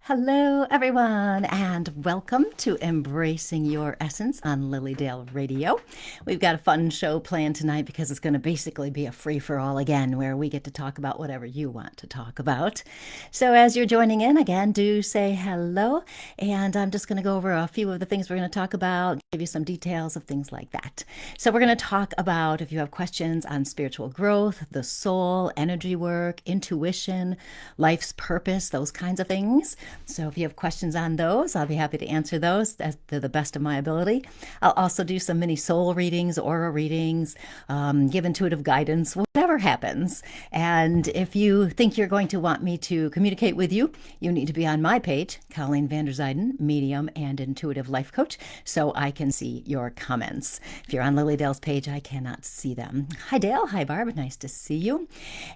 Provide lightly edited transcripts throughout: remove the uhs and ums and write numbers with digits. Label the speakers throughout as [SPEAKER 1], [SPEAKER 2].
[SPEAKER 1] Hello, everyone, and welcome to Embracing Your Essence on Lilydale Radio. We've got a fun show planned tonight because it's going to basically be a free-for-all again, where we get to talk about whatever you want to talk about. So as you're joining in, again, do say hello, and I'm just going to go over a few of the things we're going to talk about, give you some details of things like that. So we're going to talk about, if you have questions on spiritual growth, the soul, energy work, intuition, life's purpose, those kinds of things. So if you have questions on those, I'll be happy to answer those to the best of my ability. I'll also do some mini soul readings, aura readings, give intuitive guidance, whatever happens. And if you think you're going to want me to communicate with you, you need to be on my page, Colleen Vanderzijden, medium and intuitive life coach, so I can see your comments. If you're on Lily Dale's page, I cannot see them. Hi, Dale. Hi, Barb. Nice to see you.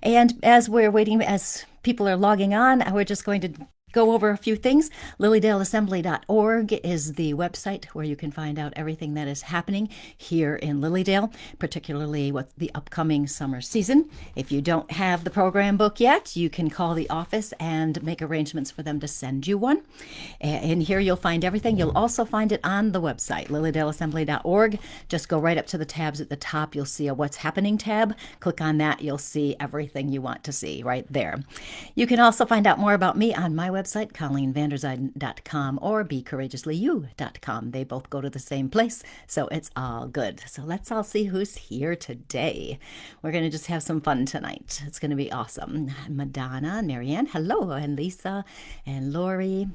[SPEAKER 1] And as we're waiting, as people are logging on, we're just going to go over a few things. LilydaleAssembly.org is the website where you can find out everything that is happening here in Lilydale, particularly what the upcoming summer season. If you don't have the program book yet, you can call the office and make arrangements for them to send you one. In here you'll find everything. You'll also find it on the website, LilydaleAssembly.org. Just go right up to the tabs at the top. You'll see a What's Happening tab. Click on that. You'll see everything you want to see right there. You can also find out more about me on my website, ColleenVanderzijden.com or BeCourageouslyYou.com. They both go to the same place, so it's all good. So let's all see who's here today. We're going to just have some fun tonight. It's going to be awesome. Madonna, Marianne, hello, and Lisa, and Lori,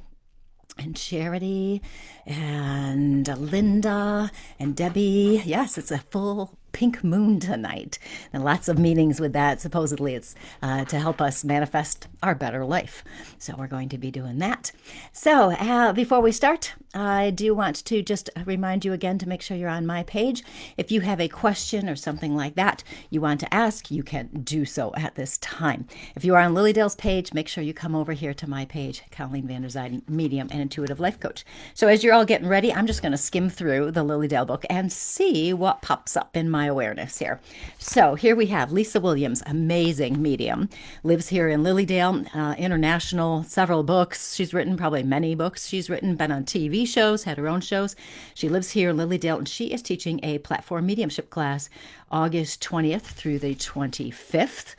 [SPEAKER 1] and Charity, and Linda, and Debbie. Yes, it's a full pink moon tonight, and lots of meanings with that. Supposedly it's to help us manifest our better life. So we're going to be doing that. So before we start, I do want to just remind you again to make sure you're on my page. If you have a question or something like that you want to ask, you can do so at this time. If you are on Lilydale's page, make sure you come over here to my page, Colleen Vanderzijden, medium and intuitive life coach. So as you're all getting ready, I'm just going to skim through the Lilydale book and see what pops up in my awareness here. So here we have Lisa Williams, amazing medium, lives here in Lilydale, international, several books. She's written probably many books. She's written, been on TV shows, had her own shows. She lives here in Lilydale, and she is teaching a platform mediumship class August 20th through the 25th.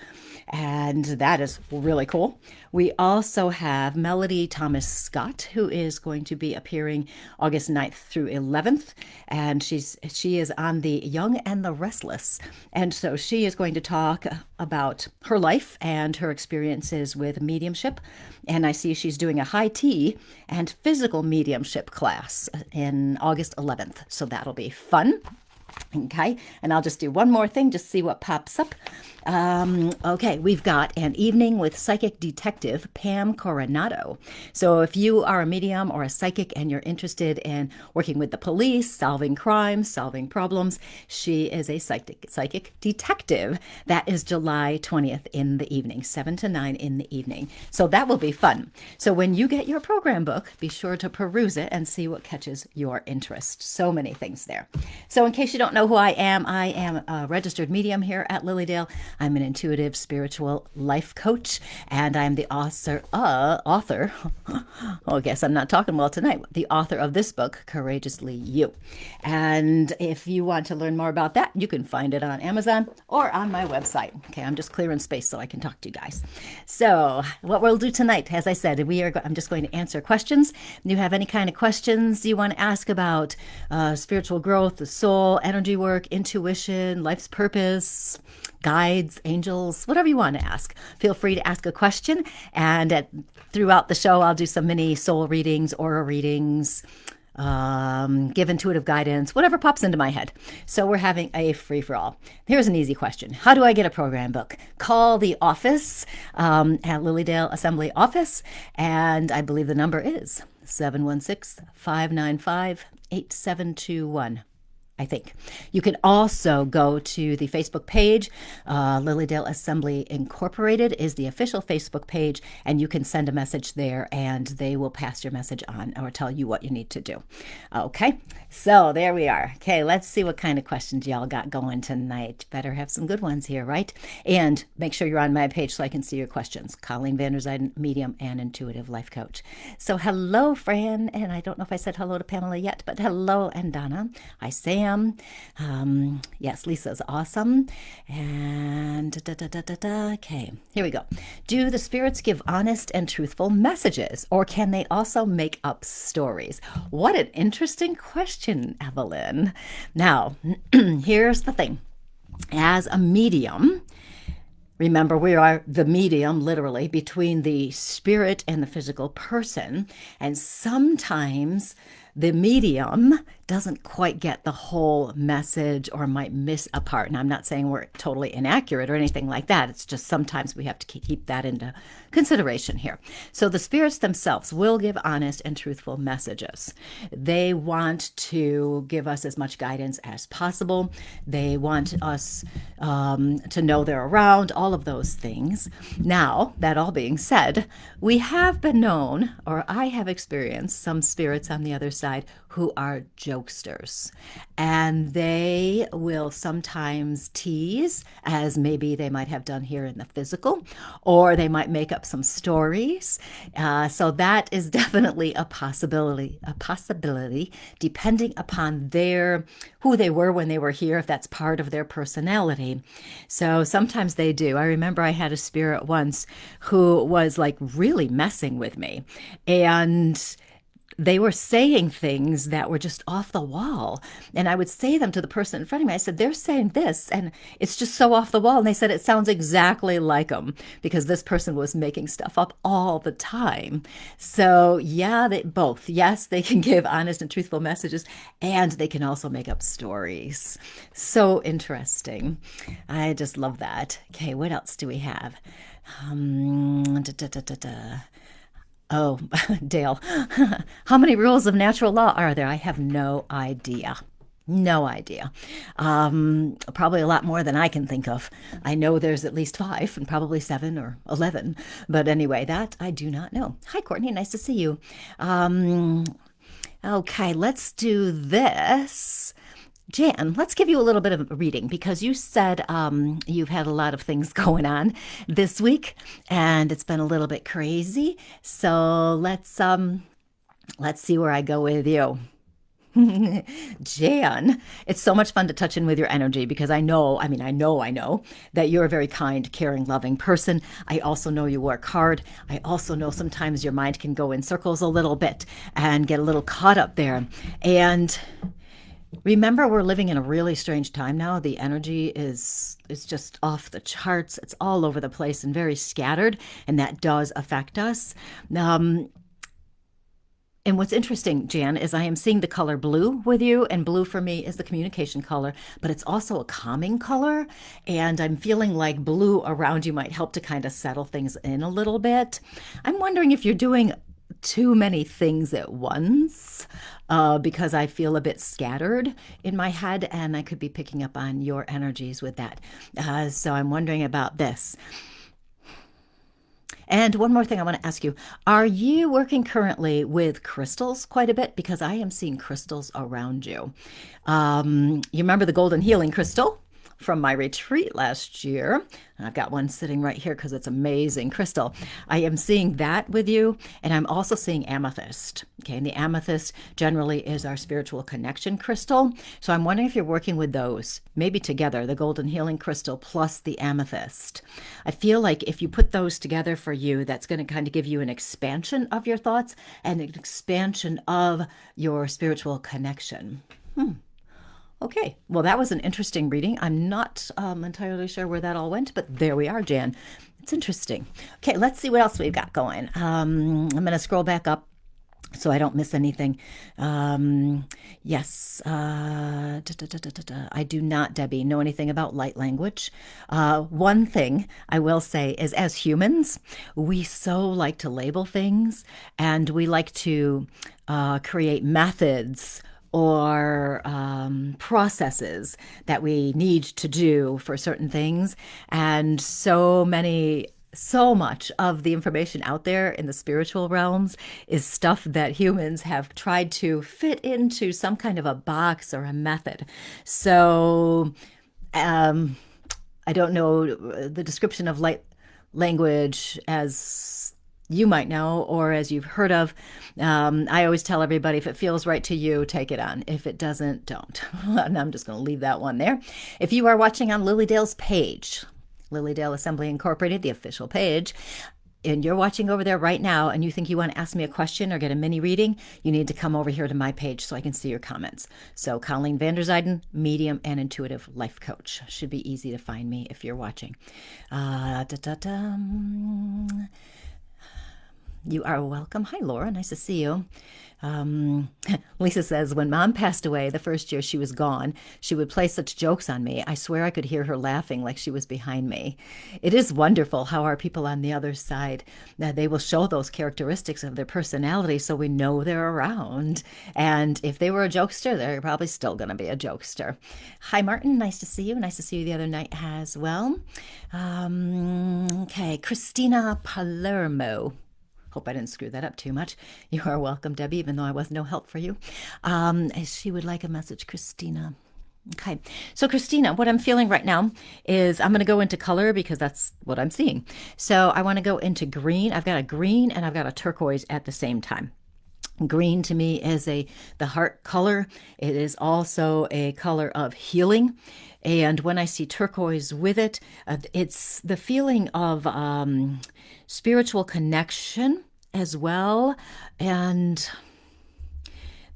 [SPEAKER 1] And that is really cool. We also have Melody Thomas Scott, who is going to be appearing August 9th through 11th. And she is on the Young and the Restless. And so she is going to talk about her life and her experiences with mediumship. And I see she's doing a high tea and physical mediumship class in August 11th. So that'll be fun. Okay, and I'll just do one more thing, just see what pops up. Okay, we've got an evening with psychic detective Pam Coronado. So if you are a medium or a psychic and you're interested in working with the police, solving crimes, solving problems, she is a psychic detective. That is July 20th in the evening, 7 to 9 in the evening. So that will be fun. So when you get your program book, be sure to peruse it and see what catches your interest. So many things there. So in case you don't know who I am a registered medium here at Lilydale. I'm an intuitive spiritual life coach, and I'm the author, I guess I'm not talking well tonight, the author of this book, Courageously You. And if you want to learn more about that, you can find it on Amazon or on my website. Okay, I'm just clearing space so I can talk to you guys. So what we'll do tonight, as I said, I'm just going to answer questions. If you have any kind of questions you want to ask about spiritual growth, the soul, energy work, intuition, life's purpose, guides, angels, whatever you want to ask. Feel free to ask a question. And throughout the show, I'll do some mini soul readings, aura readings, give intuitive guidance, whatever pops into my head. So we're having a free-for-all. Here's an easy question. How do I get a program book? Call the office at Lilydale Assembly office. And I believe the number is 716-595-8721. I think. You can also go to the Facebook page. Lilydale Assembly Incorporated is the official Facebook page, and you can send a message there and they will pass your message on or tell you what you need to do. Okay, so there we are. Okay, let's see what kind of questions y'all got going tonight. Better have some good ones here, right? And make sure you're on my page so I can see your questions. Colleen Vanderzijden, medium and intuitive life coach. So hello, Fran, and I don't know if I said hello to Pamela yet, but hello, and Donna. Hi, Sam. Yes, Lisa's awesome. And okay, here we go. Do the spirits give honest and truthful messages, or can they also make up stories? What an interesting question, Evelyn. Now, here's the thing. As a medium, remember, we are the medium, literally, between the spirit and the physical person. And sometimes the medium doesn't quite get the whole message or might miss a part. And I'm not saying we're totally inaccurate or anything like that. It's just sometimes we have to keep that into consideration here. So the spirits themselves will give honest and truthful messages. They want to give us as much guidance as possible. They want us to know they're around, all of those things. Now, that all being said, we have been known, or I have experienced some spirits on the other side who are jokesters, and they will sometimes tease, as maybe they might have done here in the physical, or they might make up some stories. So that is definitely a possibility, depending upon who they were when they were here, if that's part of their personality. So sometimes they do. I remember I had a spirit once who was like really messing with me, and they were saying things that were just off the wall. And I would say them to the person in front of me. I said, they're saying this, and it's just so off the wall. And they said, it sounds exactly like them, because this person was making stuff up all the time. So yeah, they both. Yes, they can give honest and truthful messages, and they can also make up stories. So interesting. I just love that. Okay, what else do we have? Oh, Dale, how many rules of natural law are there? I have no idea. No idea. Probably a lot more than I can think of. I know there's at least 5 and probably 7 or 11. But anyway, that I do not know. Hi, Courtney. Nice to see you. Okay, let's do this. Jan, let's give you a little bit of a reading, because you said you've had a lot of things going on this week and it's been a little bit crazy. So let's see where I go with you. Jan, it's so much fun to touch in with your energy, because I know that you're a very kind, caring, loving person. I also know you work hard. I also know sometimes your mind can go in circles a little bit and get a little caught up there. And remember, we're living in a really strange time now. The energy is just off the charts. It's all over the place and very scattered, and that does affect us. And what's interesting, Jan, is I am seeing the color blue with you, and blue for me is the communication color, but it's also a calming color, and I'm feeling like blue around you might help to kind of settle things in a little bit. I'm wondering if you're doing too many things at once, because I feel a bit scattered in my head, and I could be picking up on your energies with that. So I'm wondering about this. And one more thing I want to ask you. Are you working currently with crystals quite a bit? Because I am seeing crystals around you. You remember the golden healing crystal from my retreat last year? And I've got one sitting right here because it's amazing crystal. I am seeing that with you, and I'm also seeing amethyst. Okay, and the amethyst generally is our spiritual connection crystal. So I'm wondering if you're working with those, maybe together, the golden healing crystal plus the amethyst. I feel like if you put those together for you, that's going to kind of give you an expansion of your thoughts and an expansion of your spiritual connection. Okay, well, that was an interesting reading. I'm not entirely sure where that all went, but there we are, Jan. It's interesting. Okay, let's see what else we've got going. I'm going to scroll back up so I don't miss anything. Yes, I do not, Debbie, know anything about light language. One thing I will say is, as humans, we so like to label things, and we like to create methods or processes that we need to do for certain things. And so much of the information out there in the spiritual realms is stuff that humans have tried to fit into some kind of a box or a method. So, I don't know the description of light language as you might know or as you've heard of. I always tell everybody, if it feels right to you, take it on. If it doesn't, don't. And I'm just going to leave that one there. If you are watching on Lily Dale's page, Lily Dale Assembly Incorporated, the official page, and you're watching over there right now and you think you want to ask me a question or get a mini reading, you need to come over here to my page so I can see your comments. So Colleen Vanderzijden, medium and intuitive life coach. Should be easy to find me if you're watching. You are welcome. Hi, Laura. Nice to see you. Lisa says, when Mom passed away, the first year she was gone, she would play such jokes on me. I swear I could hear her laughing like she was behind me. It is wonderful how our people on the other side, they will show those characteristics of their personality so we know they're around. And if they were a jokester, they're probably still going to be a jokester. Hi, Martin. Nice to see you. Nice to see you the other night as well. Okay, Christina Palermo. Hope I didn't screw that up too much. You are welcome, Debbie, even though I was no help for you. She would like a message, Christina. Okay, so Christina, what I'm feeling right now is I'm going to go into color because that's what I'm seeing. So I want to go into green. I've got a green and I've got a turquoise at the same time. Green to me is the heart color. It is also a color of healing. And when I see turquoise with it, it's the feeling of spiritual connection as well. And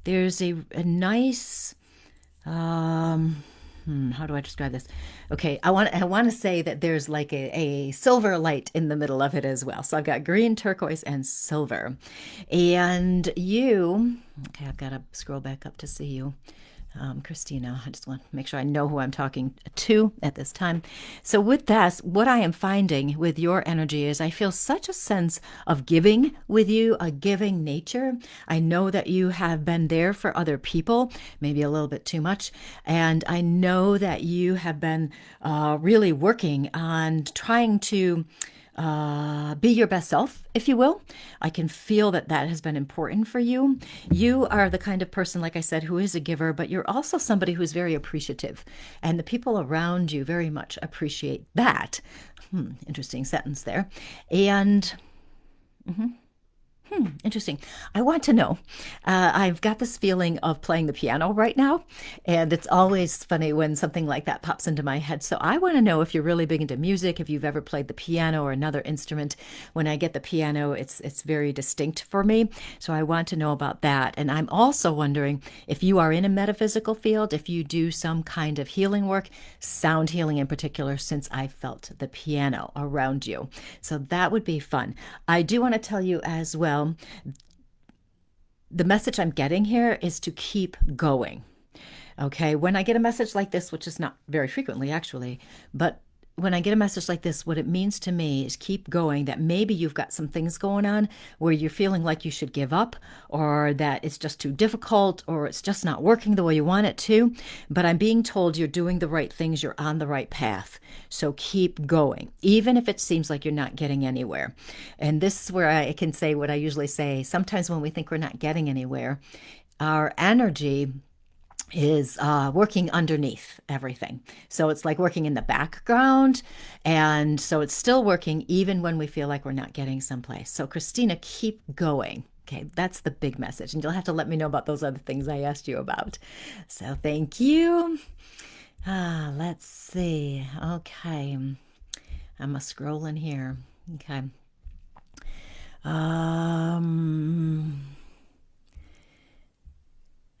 [SPEAKER 1] there's a nice, how do I describe this? Okay, I want to say that there's like a silver light in the middle of it as well. So I've got green, turquoise, and silver. And you, okay, I've got to scroll back up to see you. Christina, I just want to make sure I know who I'm talking to at this time. So with that, what I am finding with your energy is I feel such a sense of giving with you, a giving nature. I know that you have been there for other people, maybe a little bit too much. And I know that you have been really working on trying to be your best self, if you will. I can feel that has been important for you. You are the kind of person, like I said, who is a giver, but you're also somebody who is very appreciative. And the people around you very much appreciate that. Interesting sentence there. And interesting. I want to know. I've got this feeling of playing the piano right now, and it's always funny when something like that pops into my head. So I want to know if you're really big into music, if you've ever played the piano or another instrument. When I get the piano, it's very distinct for me. So I want to know about that. And I'm also wondering if you are in a metaphysical field, if you do some kind of healing work, sound healing in particular, since I felt the piano around you. So that would be fun. I do want to tell you as well, the message I'm getting here is to keep going. Okay, when I get a message like this, which is not very frequently actually, but when I get a message like this, what it means to me is keep going, that maybe you've got some things going on where you're feeling like you should give up, or that it's just too difficult, or it's just not working the way you want it to. But I'm being told you're doing the right things, you're on the right path. So keep going, even if it seems like you're not getting anywhere. And this is where I can say what I usually say. Sometimes when we think we're not getting anywhere, our energy is working underneath everything. So it's like working in the background. And so it's still working even when we feel like we're not getting someplace. So Christina, keep going. Okay, that's the big message. And you'll have to let me know about those other things I asked you about. So thank you. Let's see. Okay. I'm a scrolling here. Okay.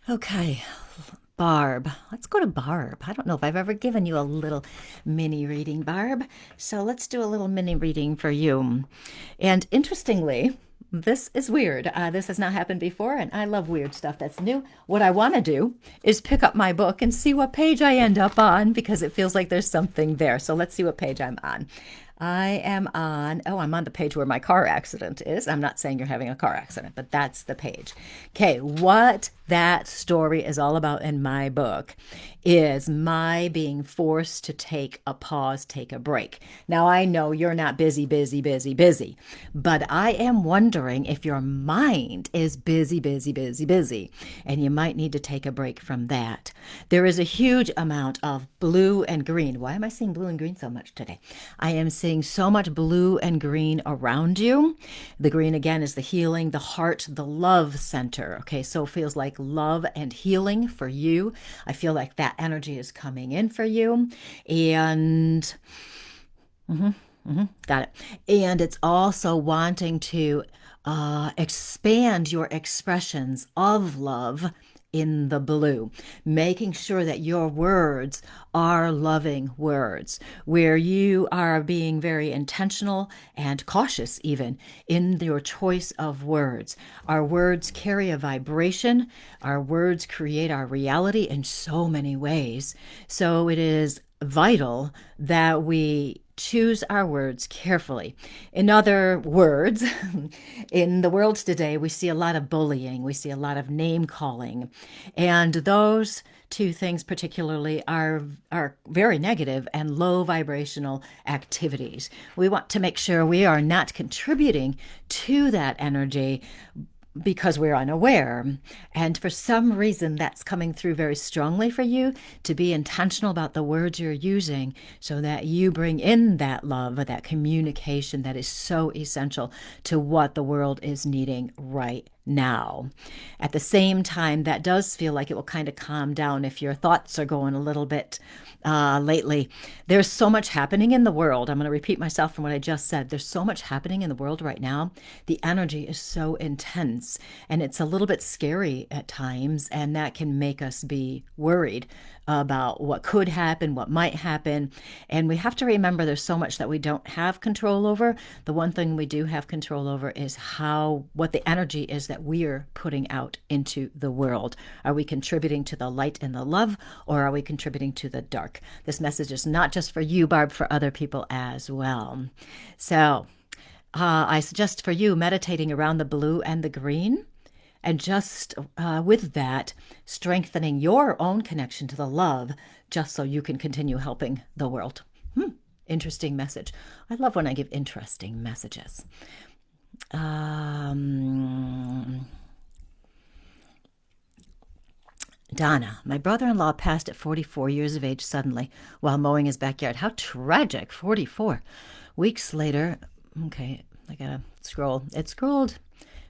[SPEAKER 1] Okay. Barb. Let's go to Barb. I don't know if I've ever given you a little mini reading, Barb. So let's do a little mini reading for you. And interestingly, this is weird. This has not happened before, and I love weird stuff that's new. What I want to do is pick up my book and see what page I end up on, because it feels like there's something there. So let's see what page I'm on. I am on, oh, I'm on the page where my car accident is. I'm not saying you're having a car accident, but that's the page. Okay, what that story is all about in my book is my being forced to take a pause, take a break. Now, I know you're not busy, busy, busy, busy, but I am wondering if your mind is busy, busy, busy, busy, and you might need to take a break from that. There is a huge amount of blue and green. Why am I seeing blue and green so much today? I am seeing so much blue and green around you. The green, again, is the healing, the heart, the love center. Okay, so it feels like love and healing for you. I feel like that energy is coming in for you. And got it. And it's also wanting to expand your expressions of love in the blue, making sure that your words are loving words, where you are being very intentional and cautious even in your choice of words. Our words carry a vibration. Our words create our reality in so many ways. So it is vital that we choose our words carefully. In other words, in the world today, we see a lot of bullying, we see a lot of name calling, and those two things particularly are very negative and low vibrational activities. We want to make sure we are not contributing to that energy because we're unaware. And for some reason, that's coming through very strongly for you to be intentional about the words you're using so that you bring in that love, that communication that is so essential to what the world is needing right now. At the same time, that does feel like it will kind of calm down if your thoughts are going a little bit lately. There's so much happening in the world. I'm going to repeat myself from what I just said. There's so much happening in the world right now. The energy is so intense and it's a little bit scary at times, and that can make us be worried about what could happen, what might happen. And we have to remember there's so much that we don't have control over. The one thing we do have control over is what the energy is that we're putting out into the world. Are we contributing to the light and the love, or are we contributing to the dark? This message is not just for you, Barb, for other people as well. So I suggest for you meditating around the blue and the green, and just with that, strengthening your own connection to the love, just so you can continue helping the world. Interesting message. I love when I give interesting messages. Donna, my brother-in-law passed at 44 years of age suddenly while mowing his backyard. How tragic, 44. Weeks later, okay, I gotta scroll. It scrolled.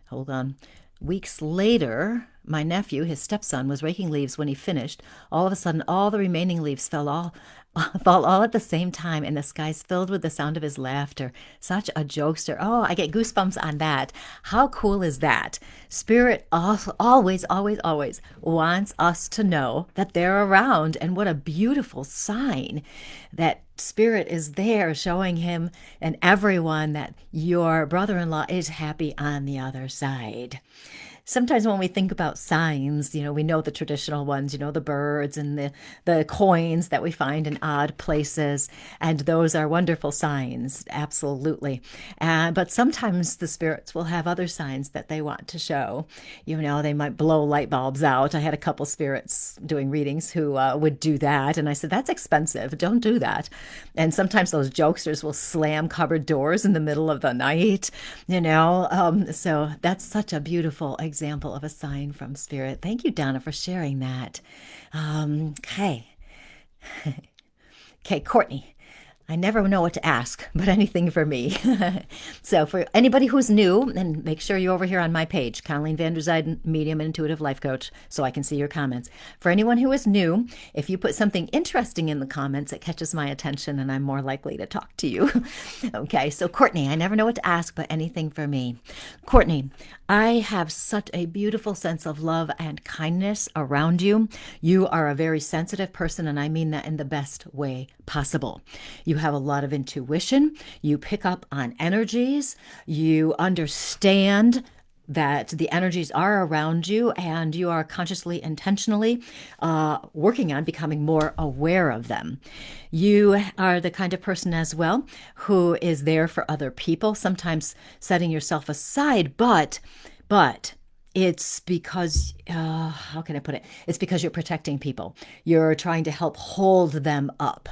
[SPEAKER 1] Hold on. Weeks later, my nephew, his stepson, was raking leaves when he finished. All of a sudden, all the remaining leaves fall all at the same time, and the sky's filled with the sound of his laughter. Such a jokester. Oh, I get goosebumps on that. How cool is that? Spirit always, always, always wants us to know that they're around, and what a beautiful sign that Spirit is there showing him and everyone that your brother-in-law is happy on the other side. Sometimes when we think about signs, we know the traditional ones, the birds and the coins that we find in odd places, and those are wonderful signs, absolutely. But sometimes the spirits will have other signs that they want to show. They might blow light bulbs out. I had a couple spirits doing readings who would do that, and I said, that's expensive. Don't do that. And sometimes those jokesters will slam cupboard doors in the middle of the night, so that's such a beautiful example of a sign from Spirit. Thank you, Donna, for sharing that. Okay, Courtney. I never know what to ask, but anything for me. So for anybody who's new, and make sure you're over here on my page, Colleen Van Der Zijden, Medium and Intuitive Life Coach, so I can see your comments. For anyone who is new, if you put something interesting in the comments, it catches my attention and I'm more likely to talk to you. Okay, so Courtney, I never know what to ask, but anything for me. Courtney, I have such a beautiful sense of love and kindness around you. You are a very sensitive person, and I mean that in the best way possible. You have a lot of intuition. You pick up on energies. You understand that the energies are around you and you are consciously, intentionally working on becoming more aware of them. You are the kind of person as well who is there for other people, sometimes setting yourself aside, but it's because, how can I put it? It's because you're protecting people. You're trying to help hold them up.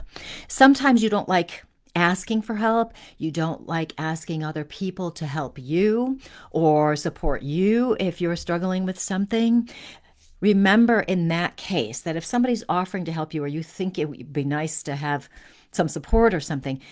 [SPEAKER 1] Sometimes you don't like asking for help. You don't like asking other people to help you or support you if you're struggling with something. Remember in that case that if somebody's offering to help you or you think it would be nice to have some support or something,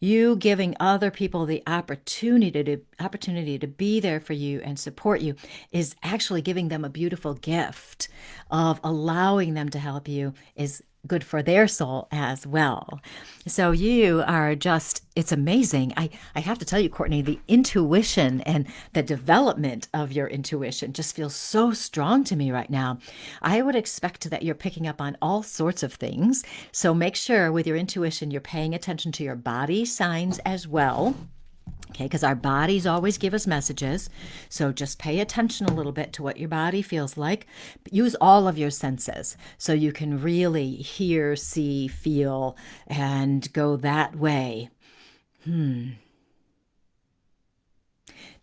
[SPEAKER 1] you giving other people the opportunity to be there for you and support you is actually giving them a beautiful gift of allowing them to help you is good for their soul as well. So you are just, it's amazing. I have to tell you, Courtney, the intuition and the development of your intuition just feels so strong to me right now. I would expect that you're picking up on all sorts of things. So make sure with your intuition, you're paying attention to your body signs as well. Okay, because our bodies always give us messages. So just pay attention a little bit to what your body feels like. Use all of your senses so you can really hear, see, feel, and go that way. Do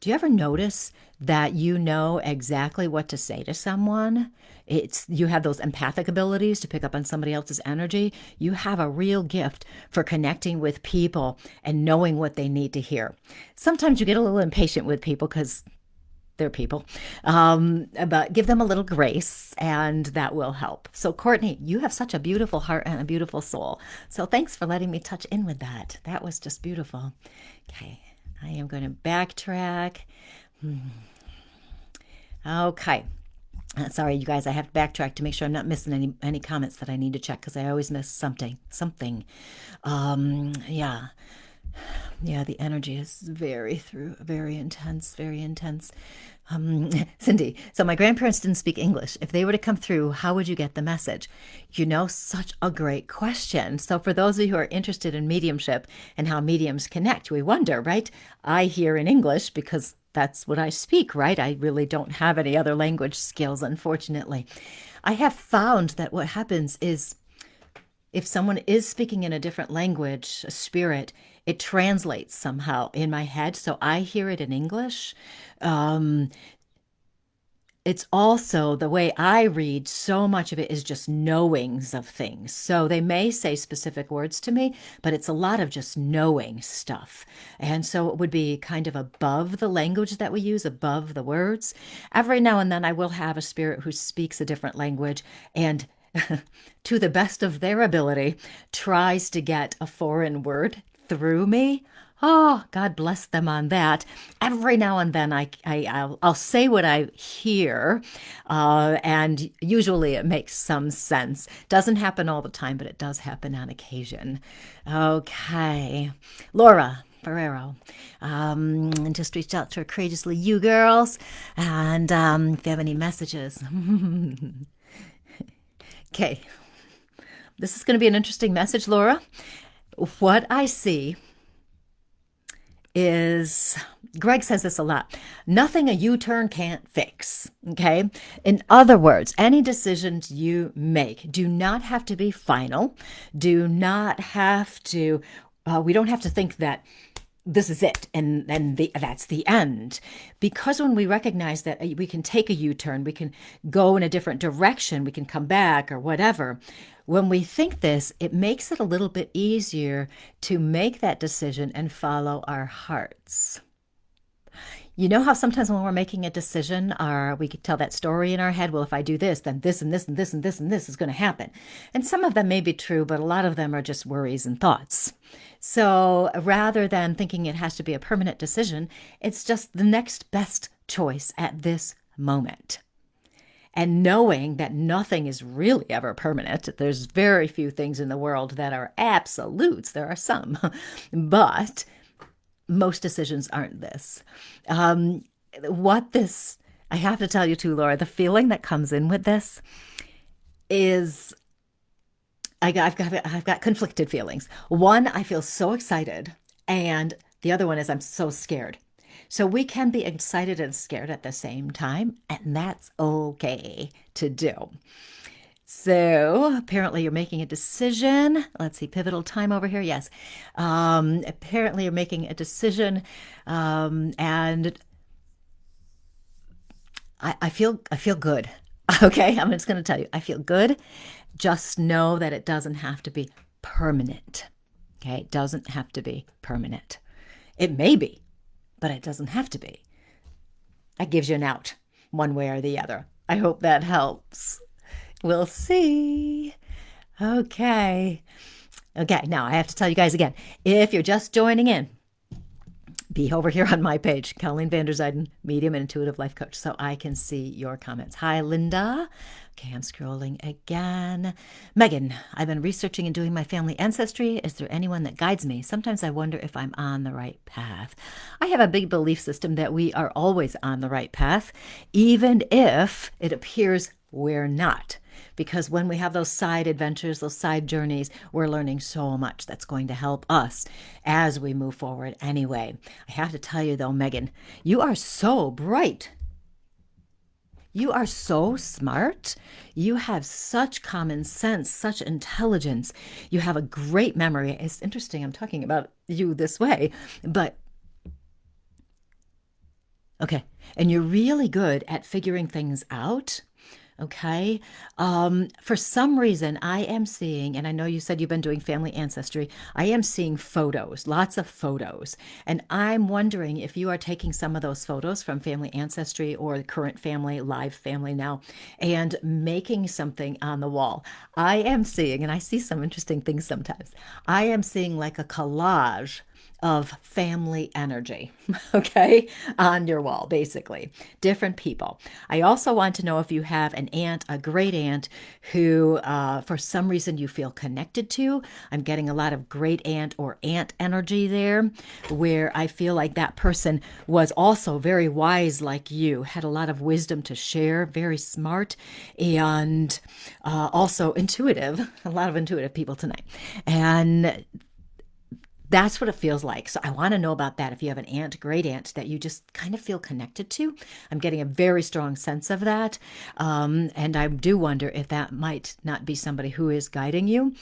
[SPEAKER 1] you ever notice that you know exactly what to say to someone? You have those empathic abilities to pick up on somebody else's energy. You have a real gift for connecting with people and knowing what they need to hear. Sometimes you get a little impatient with people because they're people, but give them a little grace and that will help. So Courtney, you have such a beautiful heart and a beautiful soul. So thanks for letting me touch in with that. That was just beautiful. Okay, I am going to backtrack. Okay. Sorry, you guys, I have to backtrack to make sure I'm not missing any comments that I need to check because I always miss something. Yeah, the energy is very intense, very intense. Cindy, so my grandparents didn't speak English. If they were to come through, how would you get the message? Such a great question. So for those of you who are interested in mediumship and how mediums connect, we wonder, right? I hear in English because that's what I speak, right? I really don't have any other language skills, unfortunately. I have found that what happens is if someone is speaking in a different language, a spirit, it translates somehow in my head. So I hear it in English. It's also the way I read, so much of it is just knowings of things. So they may say specific words to me, but it's a lot of just knowing stuff. And so it would be kind of above the language that we use, above the words. Every now and then I will have a spirit who speaks a different language and to the best of their ability, tries to get a foreign word through me. Oh, God bless them on that. Every now and then I'll say what I hear, and usually it makes some sense. Doesn't happen all the time, but it does happen on occasion. Okay. Laura Ferrero just reached out to her courageously, you girls, and if you have any messages. Okay. This is going to be an interesting message, Laura. What I see is, Greg says this a lot, nothing a U-turn can't fix, okay? In other words, any decisions you make do not have to be final, do not have to, we don't have to think that this is it and that's the end. Because when we recognize that we can take a U-turn, we can go in a different direction, we can come back or whatever, when we think this, it makes it a little bit easier to make that decision and follow our hearts. You know how sometimes when we're making a decision, we could tell that story in our head, well, if I do this, then this and this and this and this and this is going to happen. And some of them may be true, but a lot of them are just worries and thoughts. So rather than thinking it has to be a permanent decision, it's just the next best choice at this moment. And knowing that nothing is really ever permanent. There's very few things in the world that are absolutes. There are some, but most decisions aren't this. I have to tell you too, Laura, the feeling that comes in with this is I've got conflicted feelings. One, I feel so excited, and the other one is I'm so scared. So we can be excited and scared at the same time, and that's okay to do. So apparently you're making a decision. Let's see, pivotal time over here. Yes. Apparently you're making a decision, and I feel good. Okay, I'm just going to tell you, I feel good. Just know that it doesn't have to be permanent. Okay, it doesn't have to be permanent. It may be, but it doesn't have to be. That gives you an out one way or the other. I hope that helps. We'll see. Okay. Okay, now I have to tell you guys again, if you're just joining in, be over here on my page, Colleen Vander Zijden, Medium and Intuitive Life Coach, so I can see your comments. Hi, Linda. Okay, I'm scrolling again. Megan, I've been researching and doing my family ancestry. Is there anyone that guides me? Sometimes I wonder if I'm on the right path. I have a big belief system that we are always on the right path, even if it appears we're not. Because when we have those side adventures, those side journeys, we're learning so much that's going to help us as we move forward anyway. I have to tell you though, Megan, you are so bright. You are so smart. You have such common sense, such intelligence. You have a great memory. It's interesting I'm talking about you this way, but okay. And you're really good at figuring things out. Okay. For some reason, I am seeing, and I know you said you've been doing family ancestry, I am seeing photos, lots of photos. And I'm wondering if you are taking some of those photos from family ancestry or the current family, live family now, and making something on the wall. I am seeing, and I see some interesting things sometimes, I am seeing like a collage of family energy, okay, on your wall, basically. Different people. I also want to know if you have an aunt, a great aunt, who for some reason you feel connected to. I'm getting a lot of great aunt or aunt energy there, where I feel like that person was also very wise like you, had a lot of wisdom to share, very smart, and also intuitive. A lot of intuitive people tonight. And that's what it feels like. So I want to know about that. If you have an aunt, great aunt that you just kind of feel connected to, I'm getting a very strong sense of that. And I do wonder if that might not be somebody who is guiding you.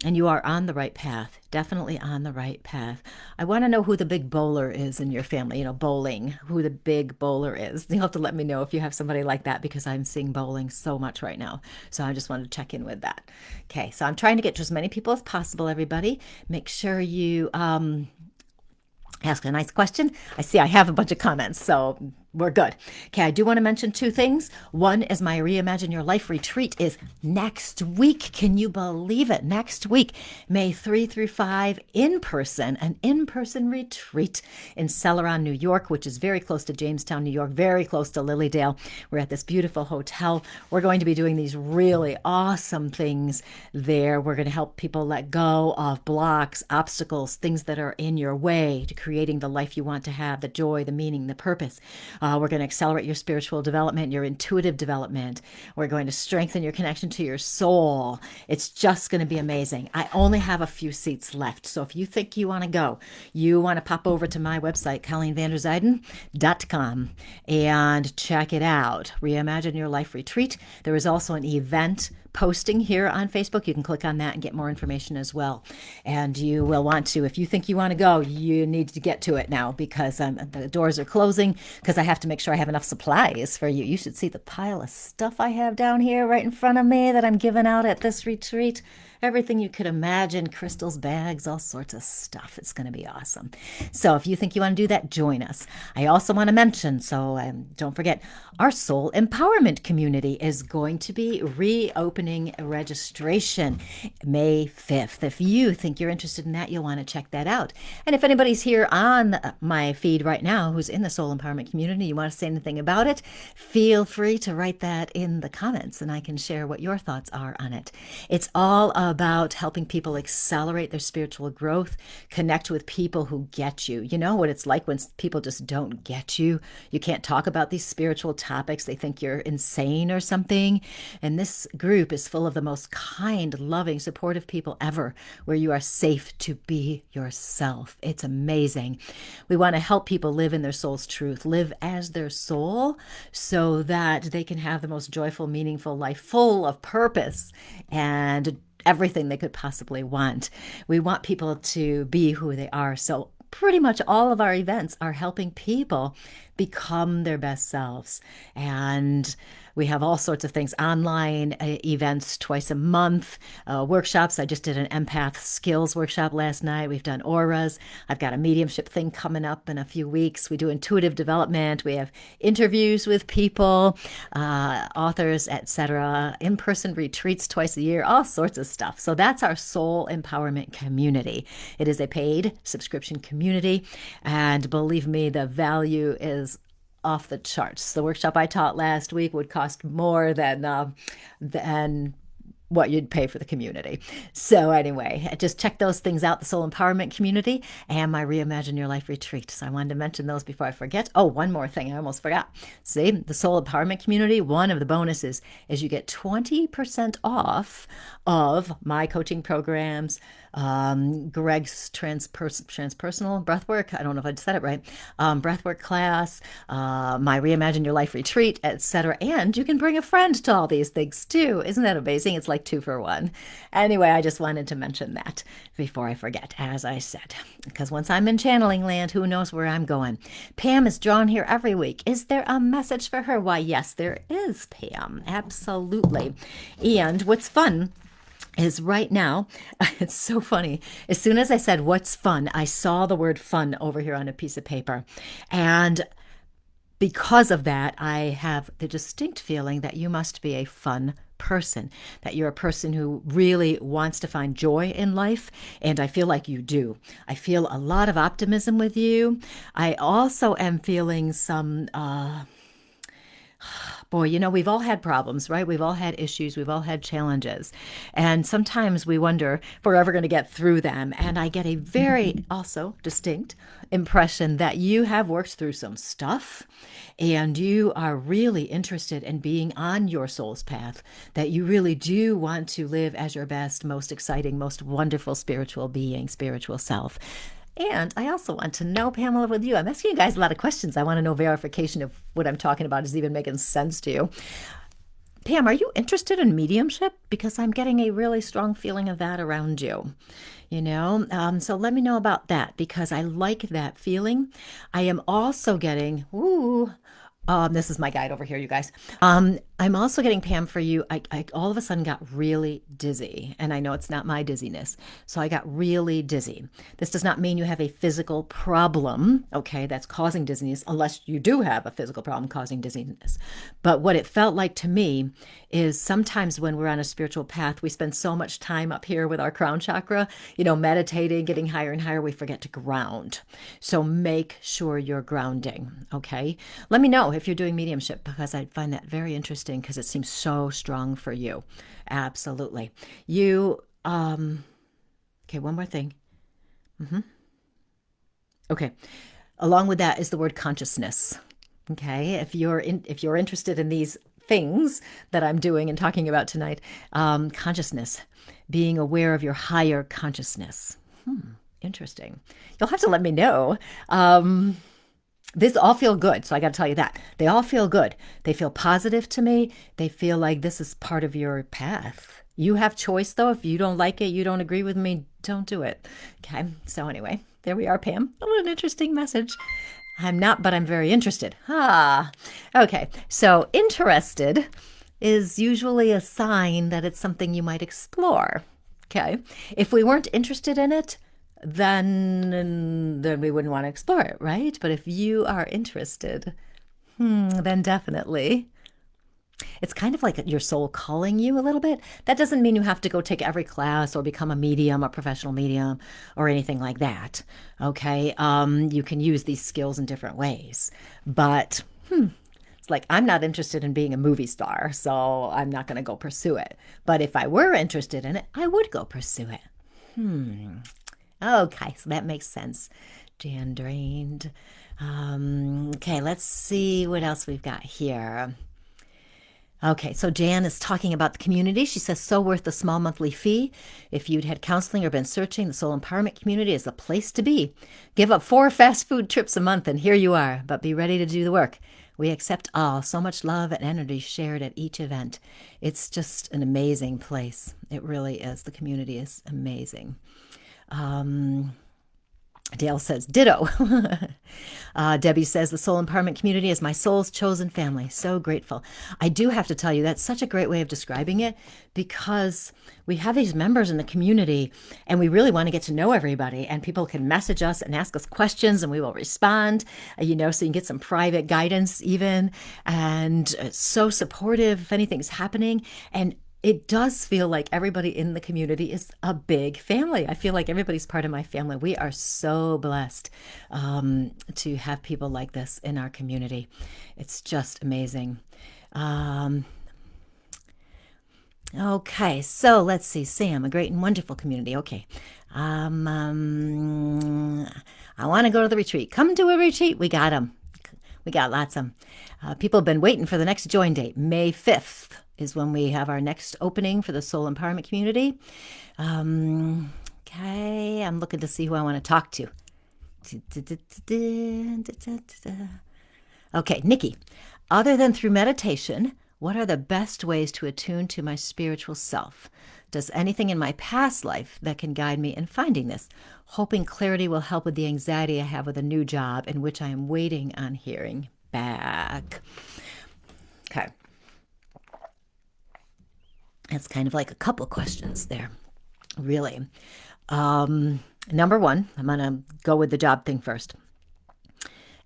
[SPEAKER 1] And you are on the right path, definitely on the right path. I want to know who the big bowler is in your family, bowling, who the big bowler is. You'll have to let me know if you have somebody like that, because I'm seeing bowling so much right now. So I just wanted to check in with that. Okay, so I'm trying to get to as many people as possible, everybody. Make sure you ask a nice question. I see I have a bunch of comments, so we're good. Okay, I do want to mention two things. One is my Reimagine Your Life retreat is next week. Can you believe it? Next week, May 3 through 5, in person, an in-person retreat in Celeron, New York, which is very close to Jamestown, New York, very close to Lilydale. We're at this beautiful hotel. We're going to be doing these really awesome things there. We're going to help people let go of blocks, obstacles, things that are in your way to creating the life you want to have, the joy, the meaning, the purpose. We're going to accelerate your spiritual development, your intuitive development. We're going to strengthen your connection to your soul. It's just going to be amazing. I only have a few seats left. So if you think you want to go, you want to pop over to my website, ColleenVanderZijden.com, and check it out. Reimagine Your Life Retreat. There is also an event posting here on Facebook. You can click on that and get more information as well. And you will want to, if you think you want to go, you need to get to it now, because the doors are closing, because I have to make sure I have enough supplies for you. You should see the pile of stuff I have down here right in front of me that I'm giving out at this retreat. Everything you could imagine, crystals, bags, all sorts of stuff. It's going to be awesome. So if you think you want to do that, join us. I also want to mention, so don't forget, our soul empowerment community is going to be reopening registration May 5th. If you think you're interested in that, you'll want to check that out. And if anybody's here on my feed right now who's in the soul empowerment community, you want to say anything about it, feel free to write that in the comments and I can share what your thoughts are on it. It's all about helping people accelerate their spiritual growth, connect with people who get you. You know what it's like when people just don't get you. You can't talk about these spiritual topics. They think you're insane or something. And this group is full of the most kind, loving, supportive people ever, where you are safe to be yourself. It's amazing. We want to help people live in their soul's truth, live as their soul, so that they can have the most joyful, meaningful life full of purpose and everything they could possibly want. We want people to be who they are. So pretty much all of our events are helping people become their best selves. And we have all sorts of things, online events twice a month, workshops. I just did an empath skills workshop last night. We've done auras. I've got a mediumship thing coming up in a few weeks. We do intuitive development. We have interviews with people, authors, etc., in-person retreats twice a year, all sorts of stuff. So that's our soul empowerment community. It is a paid subscription community. And believe me, the value is off the charts. The workshop I taught last week would cost more than what you'd pay for the community. So anyway, just check those things out, the Soul Empowerment Community and my Reimagine Your Life Retreat. So I wanted to mention those before I forget. Oh, one more thing I almost forgot. See, the Soul Empowerment Community, one of the bonuses is you get 20% off of my coaching programs, Greg's transpersonal breathwork. I don't know if I said it right. Breathwork class, my Reimagine Your Life Retreat, etc. And you can bring a friend to all these things too. Isn't that amazing? It's like 2 for 1. Anyway, I just wanted to mention that before I forget, as I said, because once I'm in channeling land, who knows where I'm going. Pam is drawn here every week. Is there a message for her? Why, yes, there is, Pam. Absolutely. And what's fun is right now, it's so funny. As soon as I said, what's fun, I saw the word fun over here on a piece of paper. And because of that, I have the distinct feeling that you must be a fun person, that you're a person who really wants to find joy in life. And I feel like you do. I feel a lot of optimism with you. I also am feeling some, boy, you know, we've all had problems, right? We've all had issues. We've all had challenges. And sometimes we wonder if we're ever going to get through them. And I get a very also distinct impression that you have worked through some stuff and you are really interested in being on your soul's path, that you really do want to live as your best, most exciting, most wonderful spiritual being, spiritual self. And I also want to know, Pamela, with you, I'm asking you guys a lot of questions. I want to know verification if what I'm talking about is even making sense to you. Pam, are you interested in mediumship? Because I'm getting a really strong feeling of that around you. You know, so let me know about that because I like that feeling. I am also getting, this is my guide over here, you guys. I'm also getting, Pam, for you, I all of a sudden got really dizzy. And I know it's not my dizziness. So I got really dizzy. This does not mean you have a physical problem, okay, that's causing dizziness, unless you do have a physical problem causing dizziness. But what it felt like to me is sometimes when we're on a spiritual path, we spend so much time up here with our crown chakra, you know, meditating, getting higher and higher, we forget to ground. So make sure you're grounding, okay? Let me know if you're doing mediumship because I find that very interesting because it seems so strong for you. Absolutely. You, okay, one more thing. Okay. Along with that is the word consciousness. Okay. If you're interested in these things that I'm doing and talking about tonight, consciousness, being aware of your higher consciousness. Interesting. You'll have to let me know. These all feel good. So I got to tell you that. They all feel good. They feel positive to me. They feel like this is part of your path. You have choice, though. If you don't like it, you don't agree with me, don't do it. Okay. So anyway, there we are, Pam. What an interesting message. I'm not, but I'm very interested. Okay. So interested is usually a sign that it's something you might explore. Okay. If we weren't interested in it, then we wouldn't want to explore it, right? But if you are interested, then definitely. It's kind of like your soul calling you a little bit. That doesn't mean you have to go take every class or become a medium, a professional medium, or anything like that. Okay, you can use these skills in different ways. But It's like, I'm not interested in being a movie star, so I'm not going to go pursue it. But if I were interested in it, I would go pursue it. Okay, so that makes sense. Jan drained. Okay, let's see what else we've got here. Okay, so Jan is talking about the community. She says, so worth the small monthly fee. If you'd had counseling or been searching, the soul empowerment community is the place to be. Give up 4 fast food trips a month and here you are, but be ready to do the work. We accept all, so much love and energy shared at each event. It's just an amazing place. It really is. The community is amazing. Dale says, ditto. Debbie says, the soul empowerment community is my soul's chosen family. So grateful. I do have to tell you, that's such a great way of describing it, because we have these members in the community and we really want to get to know everybody, and people can message us and ask us questions and we will respond, so you can get some private guidance even, and so supportive if anything's happening. And it does feel like everybody in the community is a big family. I feel like everybody's part of my family. We are so blessed to have people like this in our community. It's just amazing. Okay, so let's see. Sam, a great and wonderful community. Okay. I want to go to the retreat. Come to a retreat. We got them. We got lots of them. People have been waiting for the next join date. May 5th is when we have our next opening for the Soul Empowerment Community. Okay, I'm looking to see who I want to talk to. Okay, Nikki. Other than through meditation, what are the best ways to attune to my spiritual self? Does anything in my past life that can guide me in finding this? Hoping clarity will help with the anxiety I have with a new job in which I am waiting on hearing back. Okay. That's kind of like a couple questions there, really. Number one, I'm going to go with the job thing first.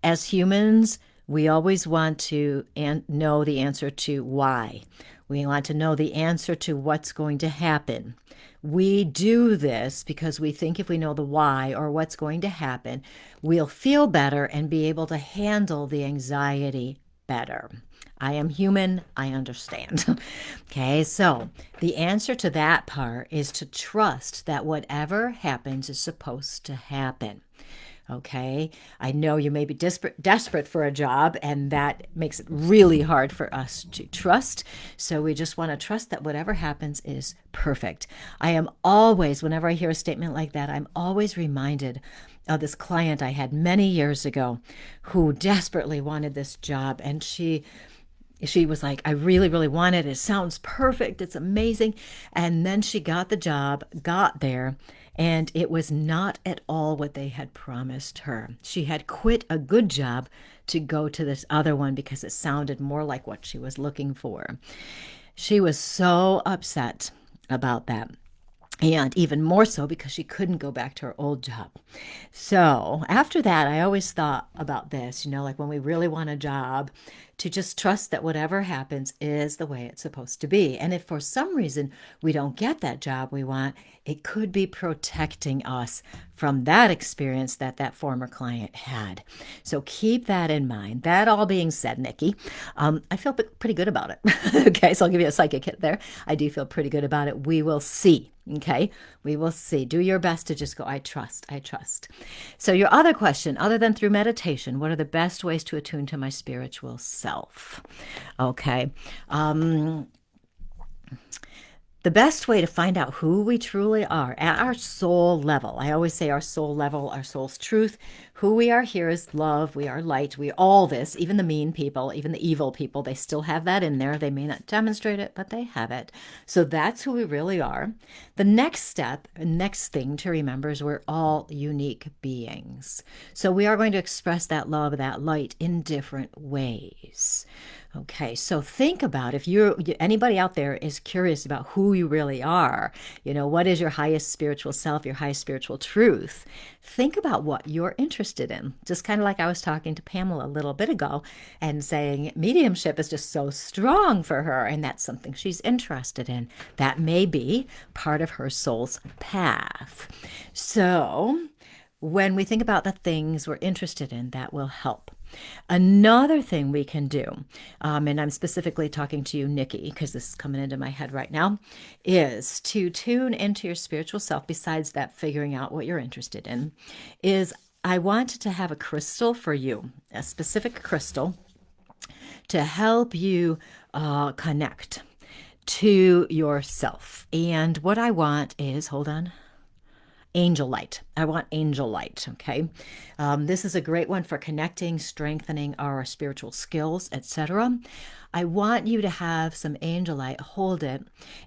[SPEAKER 1] As humans, we always want to know the answer to why. We want to know the answer to what's going to happen. We do this because we think if we know the why or what's going to happen, we'll feel better and be able to handle the anxiety better. I am human. I understand. Okay, so the answer to that part is to trust that whatever happens is supposed to happen. Okay, I know you may be desperate for a job, and that makes it really hard for us to trust. So we just want to trust that whatever happens is perfect. I am always, whenever I hear a statement like that, I'm always reminded of this client I had many years ago who desperately wanted this job, and she was like, I really, really want it. It sounds perfect. It's amazing. And then she got the job, got there, and it was not at all what they had promised her. She had quit a good job to go to this other one because it sounded more like what she was looking for. She was so upset about that. And even more so because she couldn't go back to her old job. So after that, I always thought about this, like when we really want a job, to just trust that whatever happens is the way it's supposed to be. And if for some reason we don't get that job we want, it could be protecting us from that experience that former client had. So keep that in mind. That all being said, Nikki, I feel pretty good about it. Okay, so I'll give you a psychic hit there. I do feel pretty good about it. We will see. Okay, we will see. Do your best to just go, I trust, I trust. So your other question, other than through meditation, what are the best ways to attune to my spiritual self? Okay. The best way to find out who we truly are at our soul level. I always say our soul level, our soul's truth. Who we are here is love. We are light. We are all this, even the mean people, even the evil people, they still have that in there. They may not demonstrate it, but they have it. So that's who we really are. The next step, next thing to remember is we're all unique beings. So we are going to express that love, that light in different ways. Okay, so think about if anybody out there is curious about who you really are, what is your highest spiritual self, your highest spiritual truth? Think about what you're interested in. Just kind of like I was talking to Pamela a little bit ago and saying mediumship is just so strong for her, and that's something she's interested in. That may be part of her soul's path. So when we think about the things we're interested in, that will help. Another thing we can do, and I'm specifically talking to you, Nikki, because this is coming into my head right now, is to tune into your spiritual self. Besides that, figuring out what you're interested in, is I wanted to have a crystal for you, a specific crystal to help you connect to yourself. And what I want is, hold on, angel light. I want angel light. Okay. This is a great one for connecting, strengthening our spiritual skills, etc. I want you to have some angel light, hold it,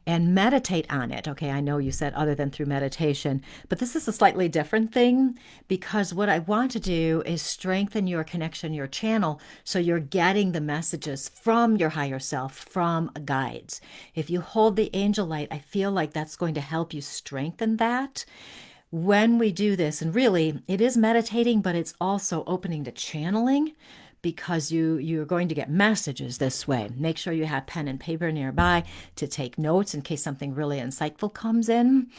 [SPEAKER 1] and meditate on it. Okay. I know you said other than through meditation, but this is a slightly different thing because what I want to do is strengthen your connection, your channel, so you're getting the messages from your higher self, from guides. If you hold the angel light, I feel like that's going to help you strengthen that. When we do this, and really it is meditating, but it's also opening to channeling because you're going to get messages this way. Make sure you have pen and paper nearby to take notes in case something really insightful comes in.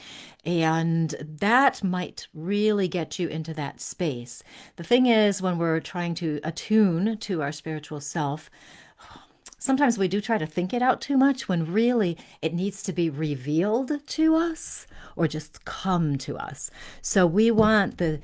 [SPEAKER 1] And that might really get you into that space. The thing is, when we're trying to attune to our spiritual self, sometimes we do try to think it out too much when really it needs to be revealed to us or just come to us. So we want the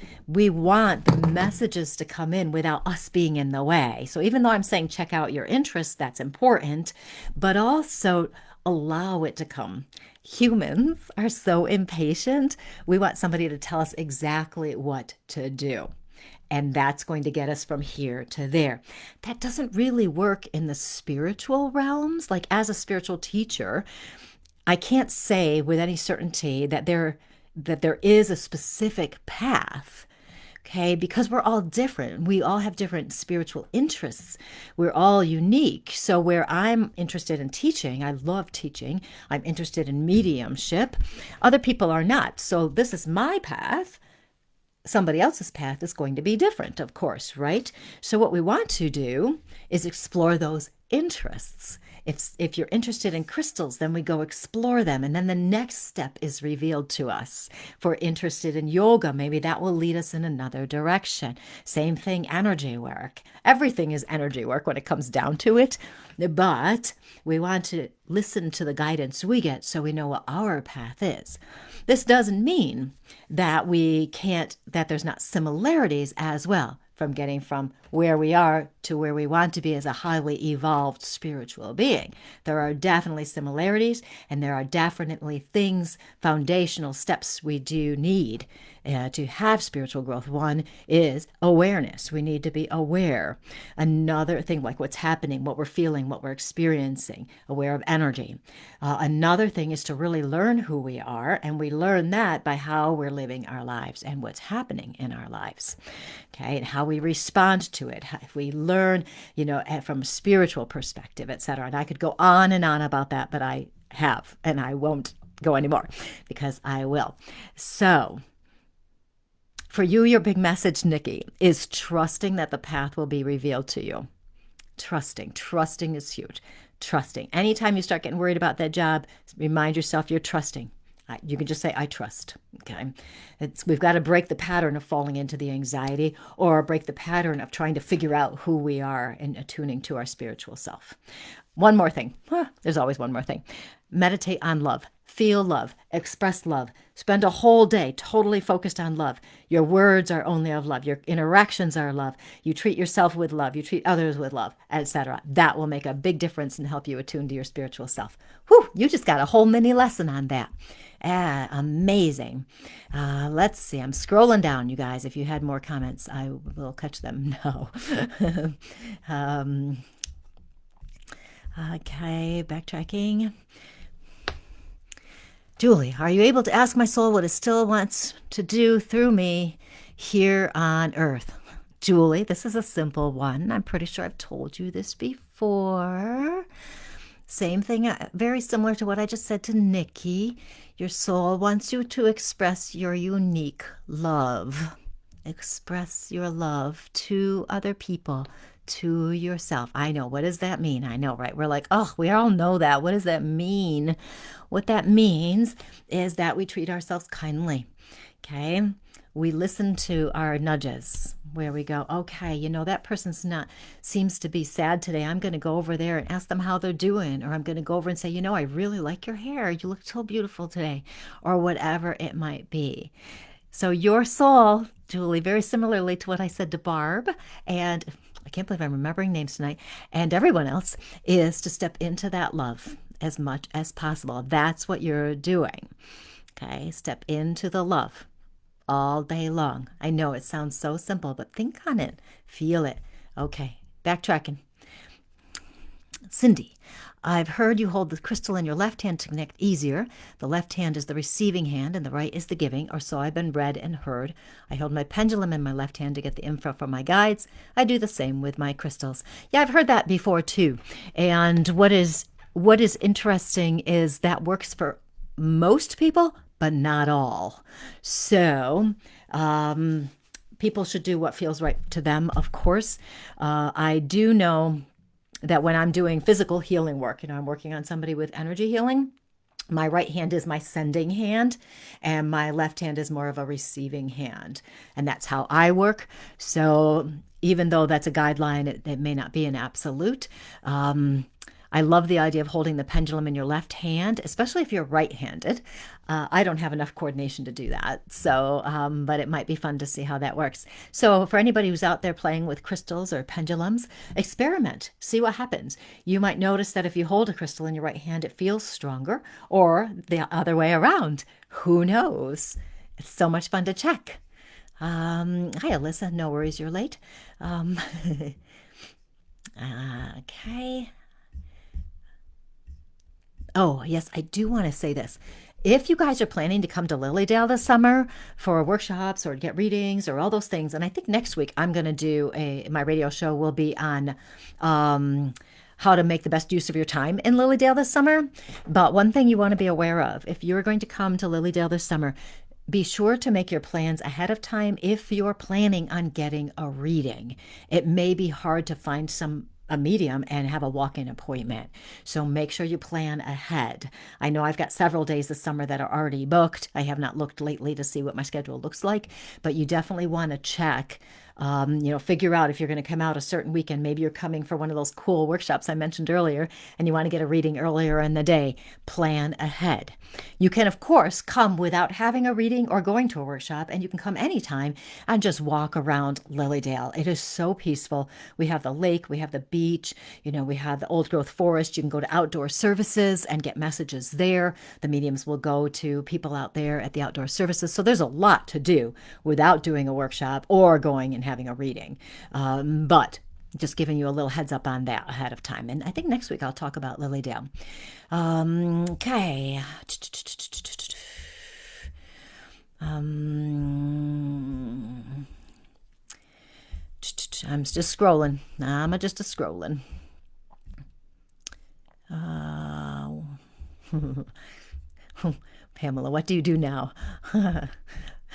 [SPEAKER 1] messages to come in without us being in the way. So even though I'm saying check out your interests, that's important, but also allow it to come. Humans are so impatient. We want somebody to tell us exactly what to do. And that's going to get us from here to there. That doesn't really work in the spiritual realms. Like as a spiritual teacher, I can't say with any certainty that there is a specific path, okay? Because we're all different. We all have different spiritual interests. We're all unique. So where I'm interested in teaching, I love teaching. I'm interested in mediumship. Other people are not. So this is my path. Somebody else's path is going to be different, of course, right? So what we want to do is explore those interests. If you're interested in crystals, then we go explore them. And then the next step is revealed to us. If we're interested in yoga, maybe that will lead us in another direction. Same thing, energy work. Everything is energy work when it comes down to it. But we want to listen to the guidance we get so we know what our path is. This doesn't mean that that there's not similarities as well from getting from where we are to where we want to be as a highly evolved spiritual being. There are definitely similarities, and there are definitely things, foundational steps we do need to have spiritual growth. One is awareness. We need to be aware. Another thing, like what's happening, what we're feeling, what we're experiencing, aware of energy. Another thing is to really learn who we are, and we learn that by how we're living our lives and what's happening in our lives, okay, and how we respond to it. If we learn, from a spiritual perspective, etc. And I could go on and on about that, but I have, and I won't go anymore because I will. So for you, your big message, Nikki, is trusting that the path will be revealed to you. Trusting is huge. Trusting. Anytime you start getting worried about that job, remind yourself you're trusting. You can just say, I trust. Okay. We've got to break the pattern of falling into the anxiety or break the pattern of trying to figure out who we are and attuning to our spiritual self. One more thing. There's always one more thing. Meditate on love. Feel love. Express love. Spend a whole day totally focused on love. Your words are only of love. Your interactions are love. You treat yourself with love. You treat others with love, etc. That will make a big difference and help you attune to your spiritual self. Whew, you just got a whole mini lesson on that. Amazing. Let's see. I'm scrolling down, you guys. If you had more comments, I will catch them. No. Okay, backtracking. Julie, are you able to ask my soul what it still wants to do through me here on earth? Julie, this is a simple one. I'm pretty sure I've told you this before. Same thing, very similar to what I just said to Nikki. Your soul wants you to express your unique love. Express your love to other people, to yourself. I know. What does that mean? I know, right? We're like, oh, we all know that. What does that mean? What that means is that we treat ourselves kindly. Okay. we listen to our nudges where we go, okay, that person's not, seems to be sad today. I'm going to go over there and ask them how they're doing. Or I'm going to go over and say, I really like your hair. You look so beautiful today. Or whatever it might be. So your soul, Julie, very similarly to what I said to Barb, and I can't believe I'm remembering names tonight, and everyone else, is to step into that love as much as possible. That's what you're doing. Okay, step into the love all day long. I know it sounds so simple, but think on it. Feel it. Okay, backtracking. Cindy, I've heard you hold the crystal in your left hand to connect easier. The left hand is the receiving hand and the right is the giving, or so I've been read and heard. I hold my pendulum in my left hand to get the info from my guides. I do the same with my crystals. Yeah, I've heard that before too. And what is interesting is that works for most people, but not all. So, people should do what feels right to them, of course. I do know that when I'm doing physical healing work, I'm working on somebody with energy healing, my right hand is my sending hand and my left hand is more of a receiving hand. And that's how I work. So even though that's a guideline, it may not be an absolute. I love the idea of holding the pendulum in your left hand, especially if you're right-handed. I don't have enough coordination to do that, so but it might be fun to see how that works. So for anybody who's out there playing with crystals or pendulums, experiment, see what happens. You might notice that if you hold a crystal in your right hand, it feels stronger, or the other way around. Who knows? It's so much fun to check. Hi, Alyssa. No worries, you're late. Okay. Oh, yes, I do want to say this. If you guys are planning to come to Lilydale this summer for workshops or get readings or all those things, and I think next week I'm going to do my radio show will be on how to make the best use of your time in Lilydale this summer. But one thing you want to be aware of, if you're going to come to Lilydale this summer, be sure to make your plans ahead of time if you're planning on getting a reading. It may be hard to find a medium and have a walk-in appointment. So make sure you plan ahead. I know I've got several days this summer that are already booked. I have not looked lately to see what my schedule looks like, but you definitely want to check. Figure out if you're going to come out a certain weekend. Maybe you're coming for one of those cool workshops I mentioned earlier and you want to get a reading earlier in the day. Plan ahead. You can, of course, come without having a reading or going to a workshop, and you can come anytime and just walk around Lilydale. It is so peaceful. We have the lake, we have the beach, we have the old growth forest. You can go to outdoor services and get messages there. The mediums will go to people out there at the outdoor services. So there's a lot to do without doing a workshop or going and having a reading. But just giving you a little heads up on that ahead of time. And I think next week I'll talk about Lilydale. Okay. I'm just scrolling. I'm just scrolling. Pamela, what do you do now?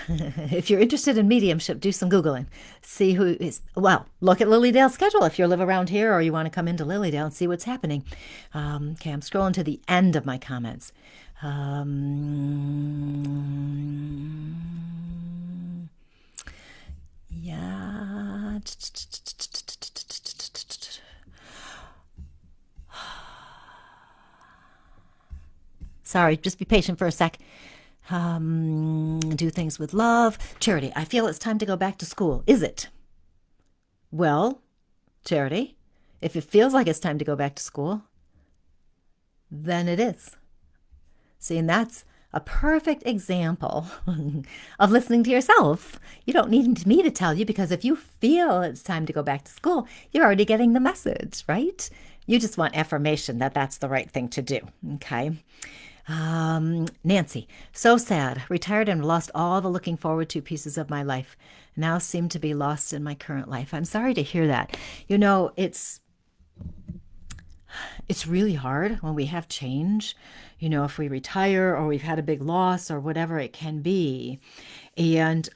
[SPEAKER 1] If you're interested in mediumship, do some Googling. See who is, look at Lilydale's schedule if you live around here or you want to come into Lilydale and see what's happening. Okay, I'm scrolling to the end of my comments. Yeah. Sorry, just be patient for a sec. Do things with love. Charity, I feel it's time to go back to school. Is it? Well, Charity, if it feels like it's time to go back to school, then it is. See, and that's a perfect example of listening to yourself. You don't need me to tell you, because if you feel it's time to go back to school, you're already getting the message, right? You just want affirmation that that's the right thing to do, okay? Nancy, so sad. Retired and lost all the looking forward to pieces of my life. Now seem to be lost in my current life. I'm sorry to hear that. It's really hard when we have change, if we retire or we've had a big loss or whatever it can be. And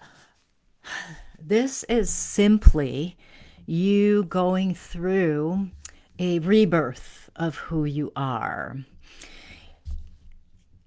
[SPEAKER 1] this is simply you going through a rebirth of who you are.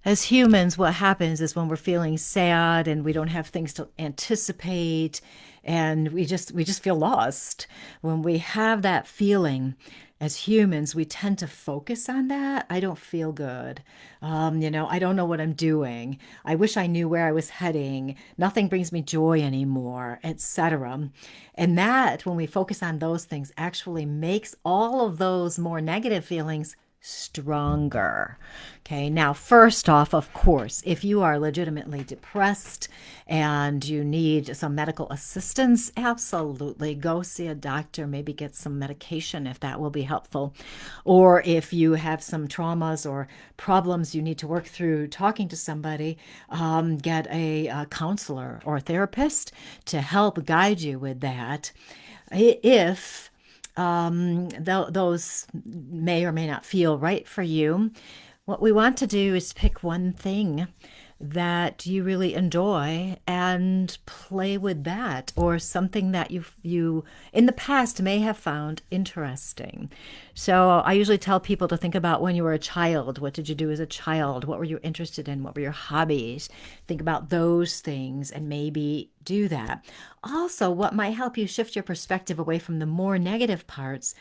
[SPEAKER 1] As humans, what happens is when we're feeling sad and we don't have things to anticipate and we just feel lost. When we have that feeling as humans, we tend to focus on that. I don't feel good. I don't know what I'm doing. I wish I knew where I was heading. Nothing brings me joy anymore, etc. And that, when we focus on those things, actually makes all of those more negative feelings stronger. Okay, now, first off, of course, if you are legitimately depressed and you need some medical assistance, absolutely go see a doctor, maybe get some medication if that will be helpful. Or if you have some traumas or problems you need to work through talking to somebody, get a counselor or a therapist to help guide you with that. If those may or may not feel right for you. What we want to do is pick one thing that you really enjoy and play with that, or something that you in the past may have found interesting. So I usually tell people to think about when you were a child. What did you do as a child? What were you interested in? What were your hobbies? Think about those things and maybe do that. Also, what might help you shift your perspective away from the more negative parts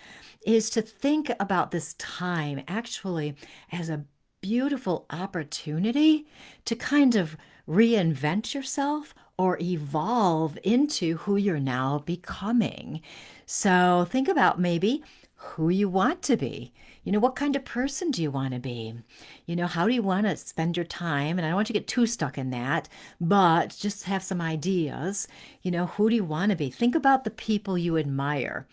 [SPEAKER 1] is to think about this time actually as a beautiful opportunity to kind of reinvent yourself or evolve into who you're now becoming. So think about maybe who you want to be. What kind of person do you want to be? How do you want to spend your time? And I don't want you to get too stuck in that, but just have some ideas. Who do you want to be? Think about the people you admire.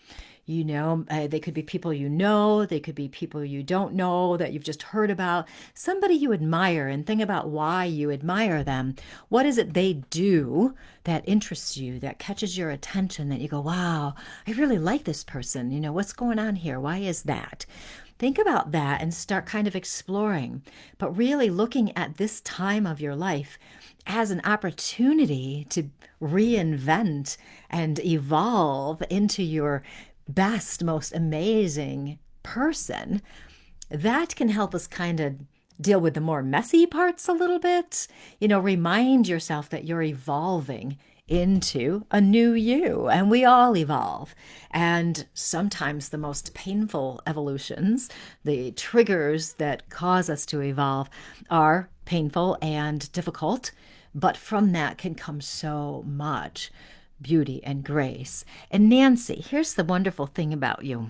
[SPEAKER 1] They could be people they could be people you don't know that you've just heard about. Somebody you admire, and think about why you admire them. What is it they do that interests you, that catches your attention, that you go, wow, I really like this person. What's going on here? Why is that? Think about that and start kind of exploring, but really looking at this time of your life as an opportunity to reinvent and evolve into your best, most amazing person. That can help us kind of deal with the more messy parts a little bit. Remind yourself that you're evolving into a new you, and we all evolve. And sometimes the most painful evolutions, the triggers that cause us to evolve, are painful and difficult, but from that can come so much beauty and grace. And Nancy, here's the wonderful thing about you.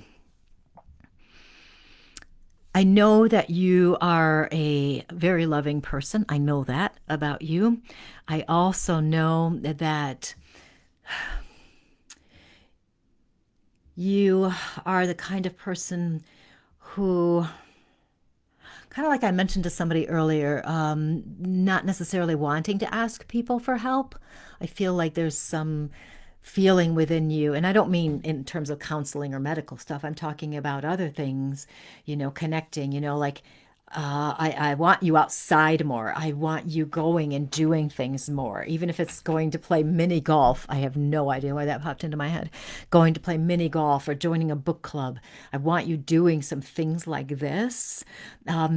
[SPEAKER 1] I know that you are a very loving person. I know that about you. I also know that you are the kind of person who, kind of like I mentioned to somebody earlier, not necessarily wanting to ask people for help. I feel like there's some feeling within you, and I don't mean in terms of counseling or medical stuff. I'm talking about other things, connecting, like I want you outside more. I want you going and doing things more, even if it's going to play mini golf. I have no idea why that popped into my head. Going to play mini golf or joining a book club. I want you doing some things like this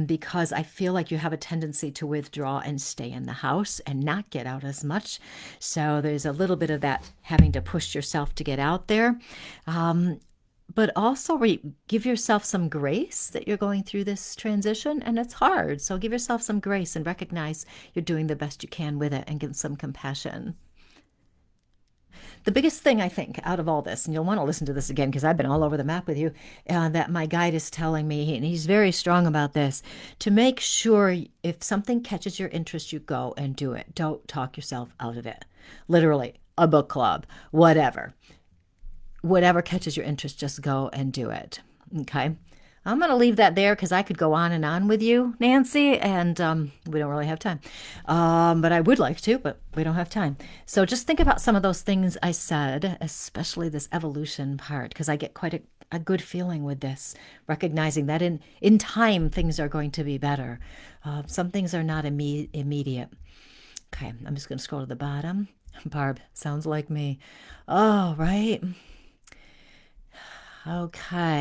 [SPEAKER 1] because I feel like you have a tendency to withdraw and stay in the house and not get out as much. So there's a little bit of that having to push yourself to get out there. But also give yourself some grace that you're going through this transition, and it's hard. So give yourself some grace and recognize you're doing the best you can with it, and give some compassion. The biggest thing I think out of all this, and you'll want to listen to this again because I've been all over the map with you, that my guide is telling me, and he's very strong about this, to make sure if something catches your interest, you go and do it. Don't talk yourself out of it. Literally, a book club, whatever catches your interest, just go and do it. Okay. I'm going to leave that there because I could go on and on with you, Nancy, and we don't really have time. But I would like to, but we don't have time. So just think about some of those things I said, especially this evolution part, because I get quite a good feeling with this, recognizing that in time things are going to be better. Some things are not immediate. Okay, I'm just going to scroll to the bottom. Barb, sounds like me. Oh, right. Okay.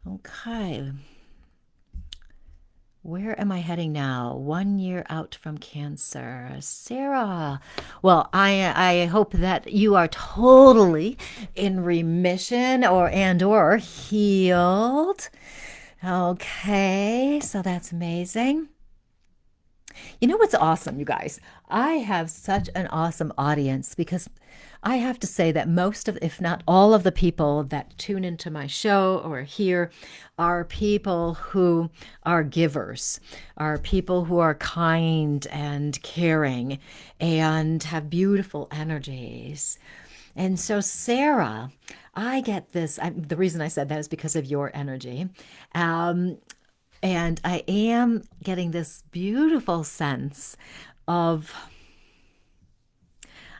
[SPEAKER 1] Okay. Where am I heading now? 1 year out from cancer. Sarah. Well, I hope that you are totally in remission or healed. Okay, so that's amazing. You know what's awesome, you guys? I have such an awesome audience because I have to say that most of, if not all of the people that tune into my show or here are people who are givers, are people who are kind and caring and have beautiful energies. And so, Sarah, I get this. The reason I said that is because of your energy. Um, and I am getting this beautiful sense of,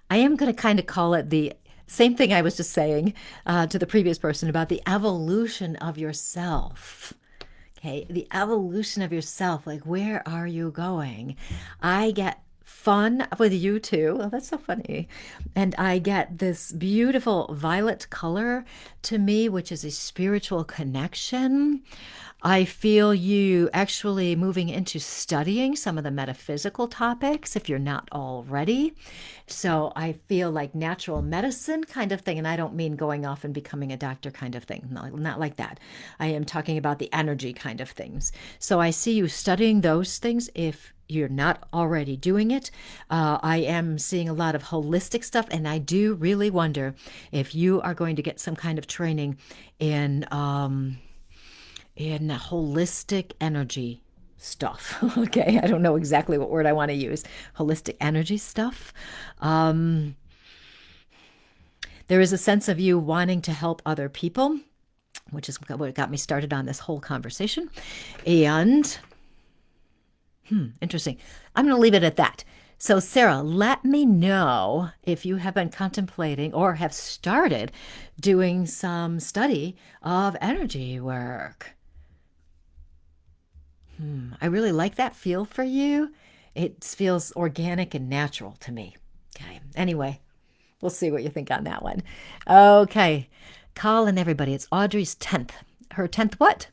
[SPEAKER 1] I am going to kind of call it the same thing I was just saying to the previous person about the evolution of yourself. Okay, the evolution of yourself. Like, where are you going? I get fun with you too. Oh, that's so funny. And I get this beautiful violet color to me, which is a spiritual connection. I feel you actually moving into studying some of the metaphysical topics if you're not already. So I feel like natural medicine kind of thing. And I don't mean going off and becoming a doctor kind of thing. Not like that. I am talking about the energy kind of things. So I see you studying those things if you're not already doing it. I am seeing a lot of holistic stuff. And I do really wonder if you are going to get some kind of training in holistic energy stuff. Okay, I don't know exactly what word I want to use. Holistic energy stuff. There is a sense of you wanting to help other people, which is what got me started on this whole conversation. And interesting. I'm going to leave it at that. So, Sarah, let me know if you have been contemplating or have started doing some study of energy work. I really like that feel for you. It feels organic and natural to me. Okay. Anyway, we'll see what you think on that one. Okay. Calling everybody. It's Audrey's 10th. Her 10th what?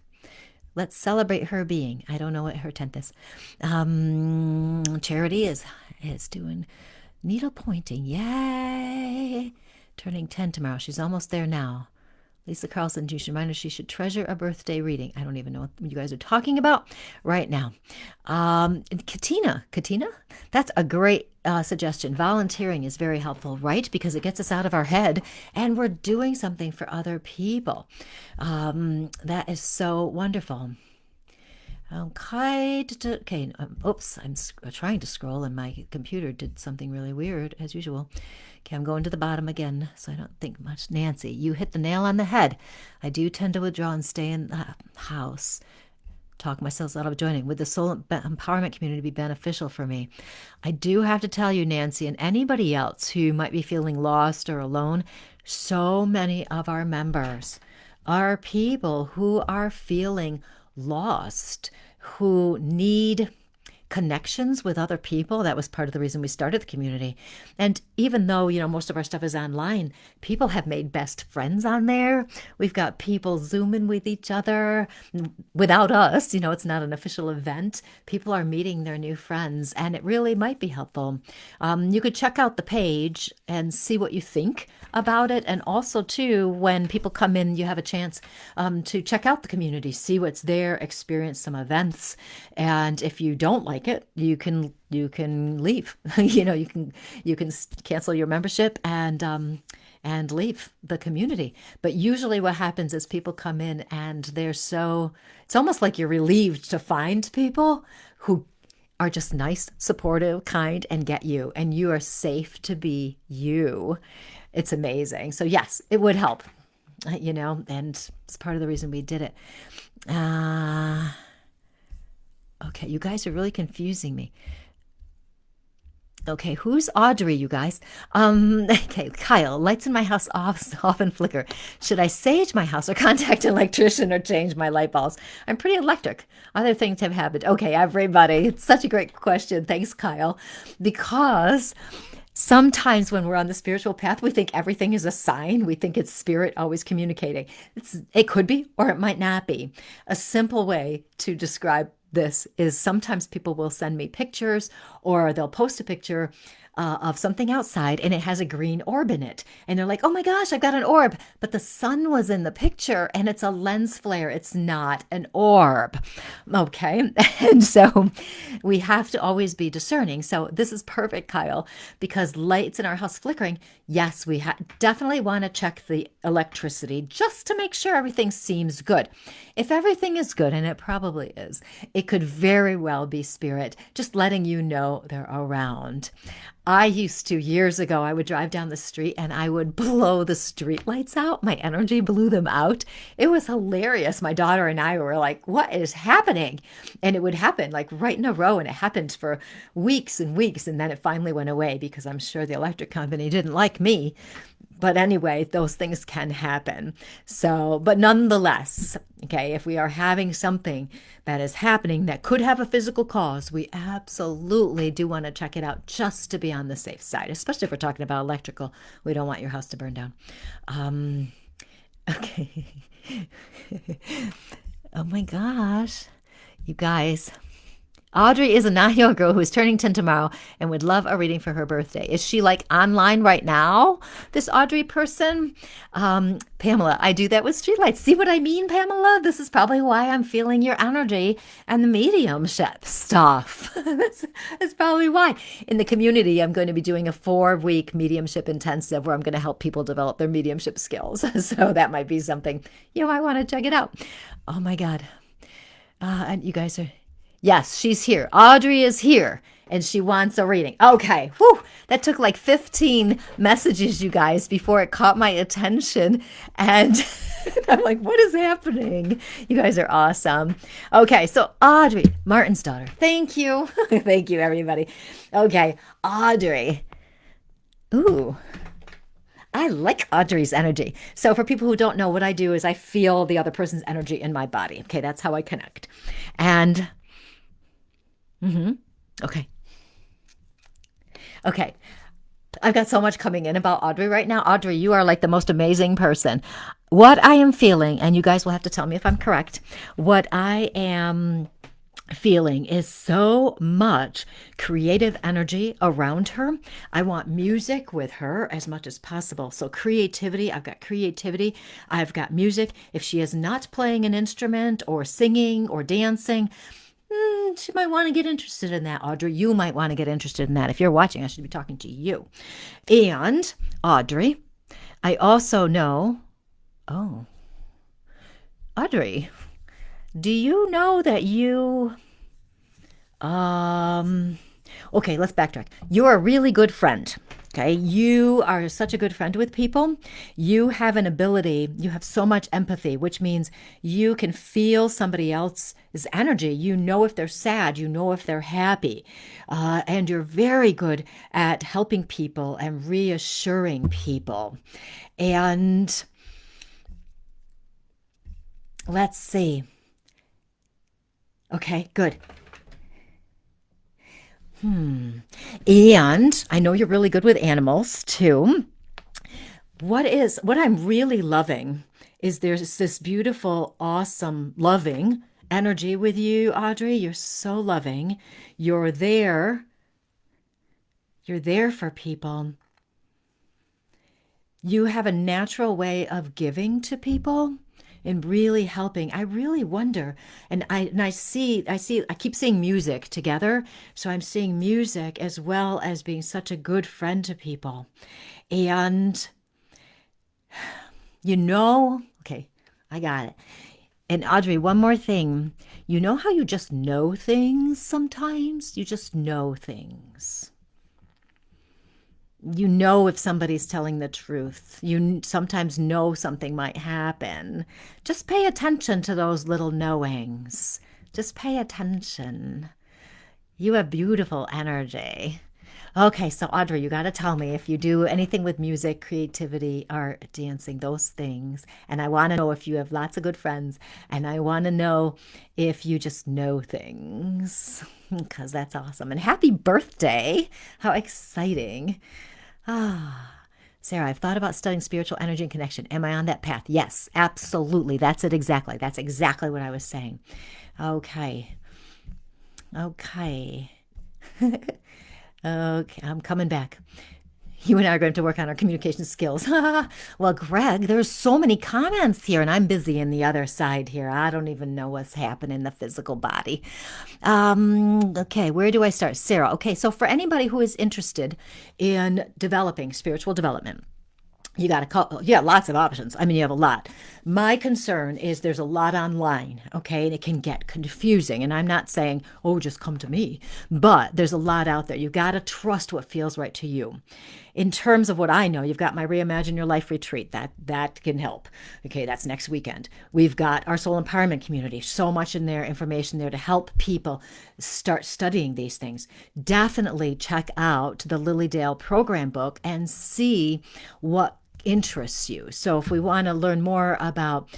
[SPEAKER 1] Let's celebrate her being. I don't know what her 10th is. Charity is doing needle pointing. Yay. Turning 10 tomorrow. She's almost there now. Lisa Carlson, you should remind her she should treasure a birthday reading. I don't even know what you guys are talking about right now. Katina, that's a great suggestion. Volunteering is very helpful, right? Because it gets us out of our head and we're doing something for other people. That is so wonderful. Okay. Oops, I'm trying to scroll and my computer did something really weird as usual. Okay, I'm going to the bottom again, so I don't think much. Nancy, you hit the nail on the head. I do tend to withdraw and stay in the house. Talk myself out of joining. Would the soul empowerment community be beneficial for me? I do have to tell you, Nancy, and anybody else who might be feeling lost or alone, so many of our members are people who are feeling lost, who need connections with other people. That was part of the reason we started the community. And even though, most of our stuff is online, people have made best friends on there. We've got people Zooming with each other without us. It's not an official event. People are meeting their new friends, and it really might be helpful. You could check out the page and see what you think about it. And also, too, when people come in, you have a chance to check out the community, see what's there, experience some events. And if you don't like it, you can leave. You can cancel your membership and leave the community. But usually what happens is people come in and it's almost like you're relieved to find people who are just nice, supportive, kind, and get you, and you are safe to be you. It's amazing. So yes, it would help, and it's part of the reason we did it. Okay, you guys are really confusing me. Okay, who's Audrey, you guys? Okay, Kyle, lights in my house often flicker. Should I sage my house or contact an electrician or change my light bulbs? I'm pretty electric. Other things have happened. Okay, everybody, it's such a great question. Thanks, Kyle. Because sometimes when we're on the spiritual path, we think everything is a sign. We think it's spirit always communicating. It could be, or it might not be. A simple way to describe this is sometimes people will send me pictures or they'll post a picture of something outside and it has a green orb in it. And they're like, oh my gosh, I've got an orb. But the sun was in the picture and it's a lens flare. It's not an orb. Okay. And so we have to always be discerning. So this is perfect, Kyle, because lights in our house flickering. Yes, we definitely want to check the electricity just to make sure everything seems good. If everything is good, and it probably is, it could very well be spirit just letting you know they're around. I used to, years ago, I would drive down the street and I would blow the street lights out. My energy blew them out. It was hilarious. My daughter and I were like, what is happening? And it would happen like right in a row. And it happened for weeks and weeks. And then it finally went away because I'm sure the electric company didn't like me. But anyway, those things can happen. So, but nonetheless, okay, if we are having something that is happening that could have a physical cause, we absolutely do want to check it out just to be on the safe side, especially if we're talking about electrical. We don't want your house to burn down. Okay. Oh my gosh, you guys. Audrey is a 9-year-old girl who is turning 10 tomorrow and would love a reading for her birthday. Is she like online right now, this Audrey person? Pamela, I do that with streetlights. See what I mean, Pamela? This is probably why I'm feeling your energy and the mediumship stuff. That's probably why. In the community, I'm going to be doing a 4-week mediumship intensive where I'm going to help people develop their mediumship skills. So that might be something, I want to check it out. Oh my God. And you guys are... Yes, she's here. Audrey is here and she wants a reading. Okay. Whew. That took like 15 messages, you guys, before it caught my attention. And I'm like, what is happening? You guys are awesome. Okay. So Audrey, Martin's daughter. Thank you. Thank you, everybody. Okay. Audrey. Ooh. I like Audrey's energy. So for people who don't know, what I do is I feel the other person's energy in my body. Okay. That's how I connect. And okay. Okay. I've got so much coming in about Audrey right now. Audrey, you are like the most amazing person. What I am feeling, and you guys will have to tell me if I'm correct, what I am feeling is so much creative energy around her. I want music with her as much as possible. So creativity, I've got creativity. I've got music. If she is not playing an instrument or singing or dancing, she might want to get interested in that, Audrey. You might want to get interested in that. If you're watching, I should be talking to you. And Audrey, I also know, Audrey, do you know that you, okay, let's backtrack. You're a really good friend. Okay, you are such a good friend with people. You have an ability, you have so much empathy, which means you can feel somebody else's energy. You know if they're sad, you know if they're happy. And you're very good at helping people and reassuring people. And let's see. Okay, good. And I know you're really good with animals too. What I'm really loving is there's this beautiful, awesome, loving energy with you, Audrey. You're so loving. You're there. You're there for people. You have a natural way of giving to people and really helping. I really wonder, and I keep seeing music together. So I'm seeing music as well as being such a good friend to people. And okay, I got it. And Audrey, one more thing. You know how you just know things sometimes? You just know things. You know if somebody's telling the truth. You sometimes know something might happen. Just pay attention to those little knowings. Just pay attention. You have beautiful energy. Okay, so Audrey, you got to tell me if you do anything with music, creativity, art, dancing, those things. And I want to know if you have lots of good friends. And I want to know if you just know things, because that's awesome. And happy birthday. How exciting. Sarah, I've thought about studying spiritual energy and connection. Am I on that path? Yes, absolutely. That's it exactly. That's exactly what I was saying. Okay. Okay. Okay, I'm coming back. You and I are going to work on our communication skills. Well, Greg, there's so many comments here, and I'm busy in the other side here. I don't even know what's happening in the physical body. Okay, where do I start? Sarah. Okay, so for anybody who is interested in developing spiritual development, you got a couple, yeah, lots of options. I mean, you have a lot. My concern is there's a lot online, okay, and it can get confusing. And I'm not saying, oh, just come to me, but there's a lot out there. You got to trust what feels right to you. In terms of what I know, you've got my Reimagine Your Life retreat. That can help. Okay, that's next weekend. We've got our soul empowerment community. So much in there, information there to help people start studying these things. Definitely check out the Lily Dale program book and see what interests you. So if we want to learn more about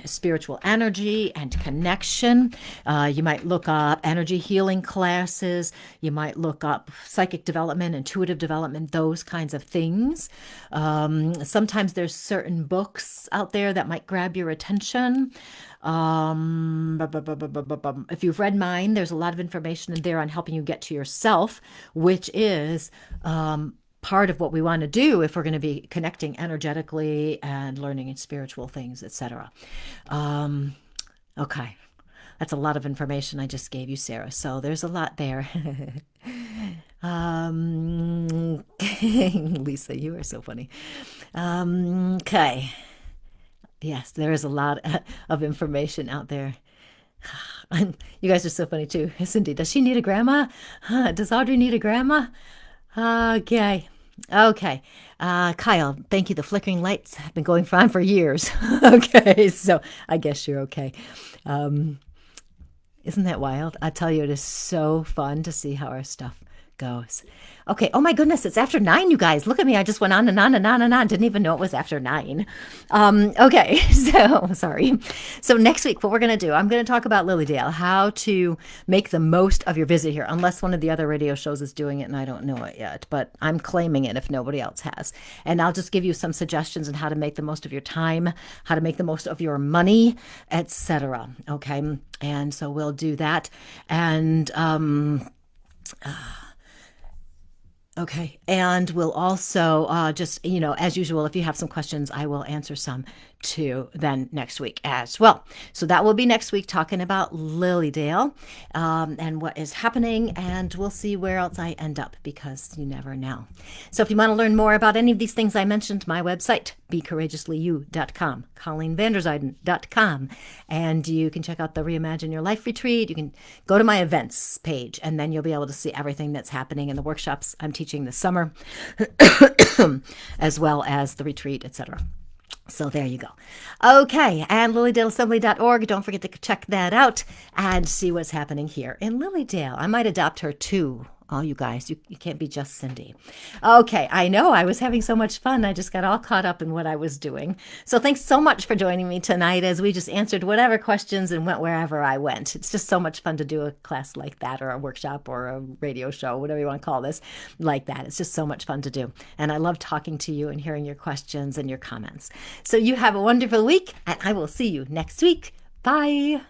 [SPEAKER 1] spiritual energy and connection, you might look up energy healing classes. You might look up psychic development, intuitive development, those kinds of things. Sometimes there's certain books out there that might grab your attention. If you've read mine, there's a lot of information in there on helping you get to yourself, which is part of what we want to do if we're going to be connecting energetically and learning in spiritual things, etc. Okay, that's a lot of information I just gave you, Sarah. So there's a lot there. Lisa, you are so funny. Okay. Yes, there is a lot of information out there. You guys are so funny too. Cindy, does she need a grandma? Does Audrey need a grandma? Okay. Okay. Kyle, thank you. The flickering lights have been going on for years. Okay. So I guess you're okay. Isn't that wild? I tell you, it is so fun to see how our stuff goes. Okay. Oh my goodness. It's after 9, you guys. Look at me. I just went on and on and on and on. Didn't even know it was after 9. Okay. So sorry. So next week, what we're going to do, I'm going to talk about Lily Dale, how to make the most of your visit here, unless one of the other radio shows is doing it and I don't know it yet, but I'm claiming it if nobody else has. And I'll just give you some suggestions on how to make the most of your time, how to make the most of your money, etc. Okay. And so we'll do that. And, okay. And we'll also just, as usual, if you have some questions, I will answer some too then next week as well. So that will be next week talking about Lily Dale and what is happening. And we'll see where else I end up because you never know. So if you want to learn more about any of these things I mentioned, my website, becourageouslyyou.com, colleenvanderzijden.com. And you can check out the Reimagine Your Life retreat. You can go to my events page and then you'll be able to see everything that's happening in the workshops I'm teaching this summer, as well as the retreat, etc. So there you go. Okay, and lilydaleassembly.org. Don't forget to check that out and see what's happening here in Lilydale. I might adopt her too. Oh, you guys, you can't be just Cindy. Okay, I know. I was having so much fun. I just got all caught up in what I was doing. So thanks so much for joining me tonight as we just answered whatever questions and went wherever I went. It's just so much fun to do a class like that or a workshop or a radio show, whatever you want to call this, like that. It's just so much fun to do. And I love talking to you and hearing your questions and your comments. So you have a wonderful week, and I will see you next week. Bye.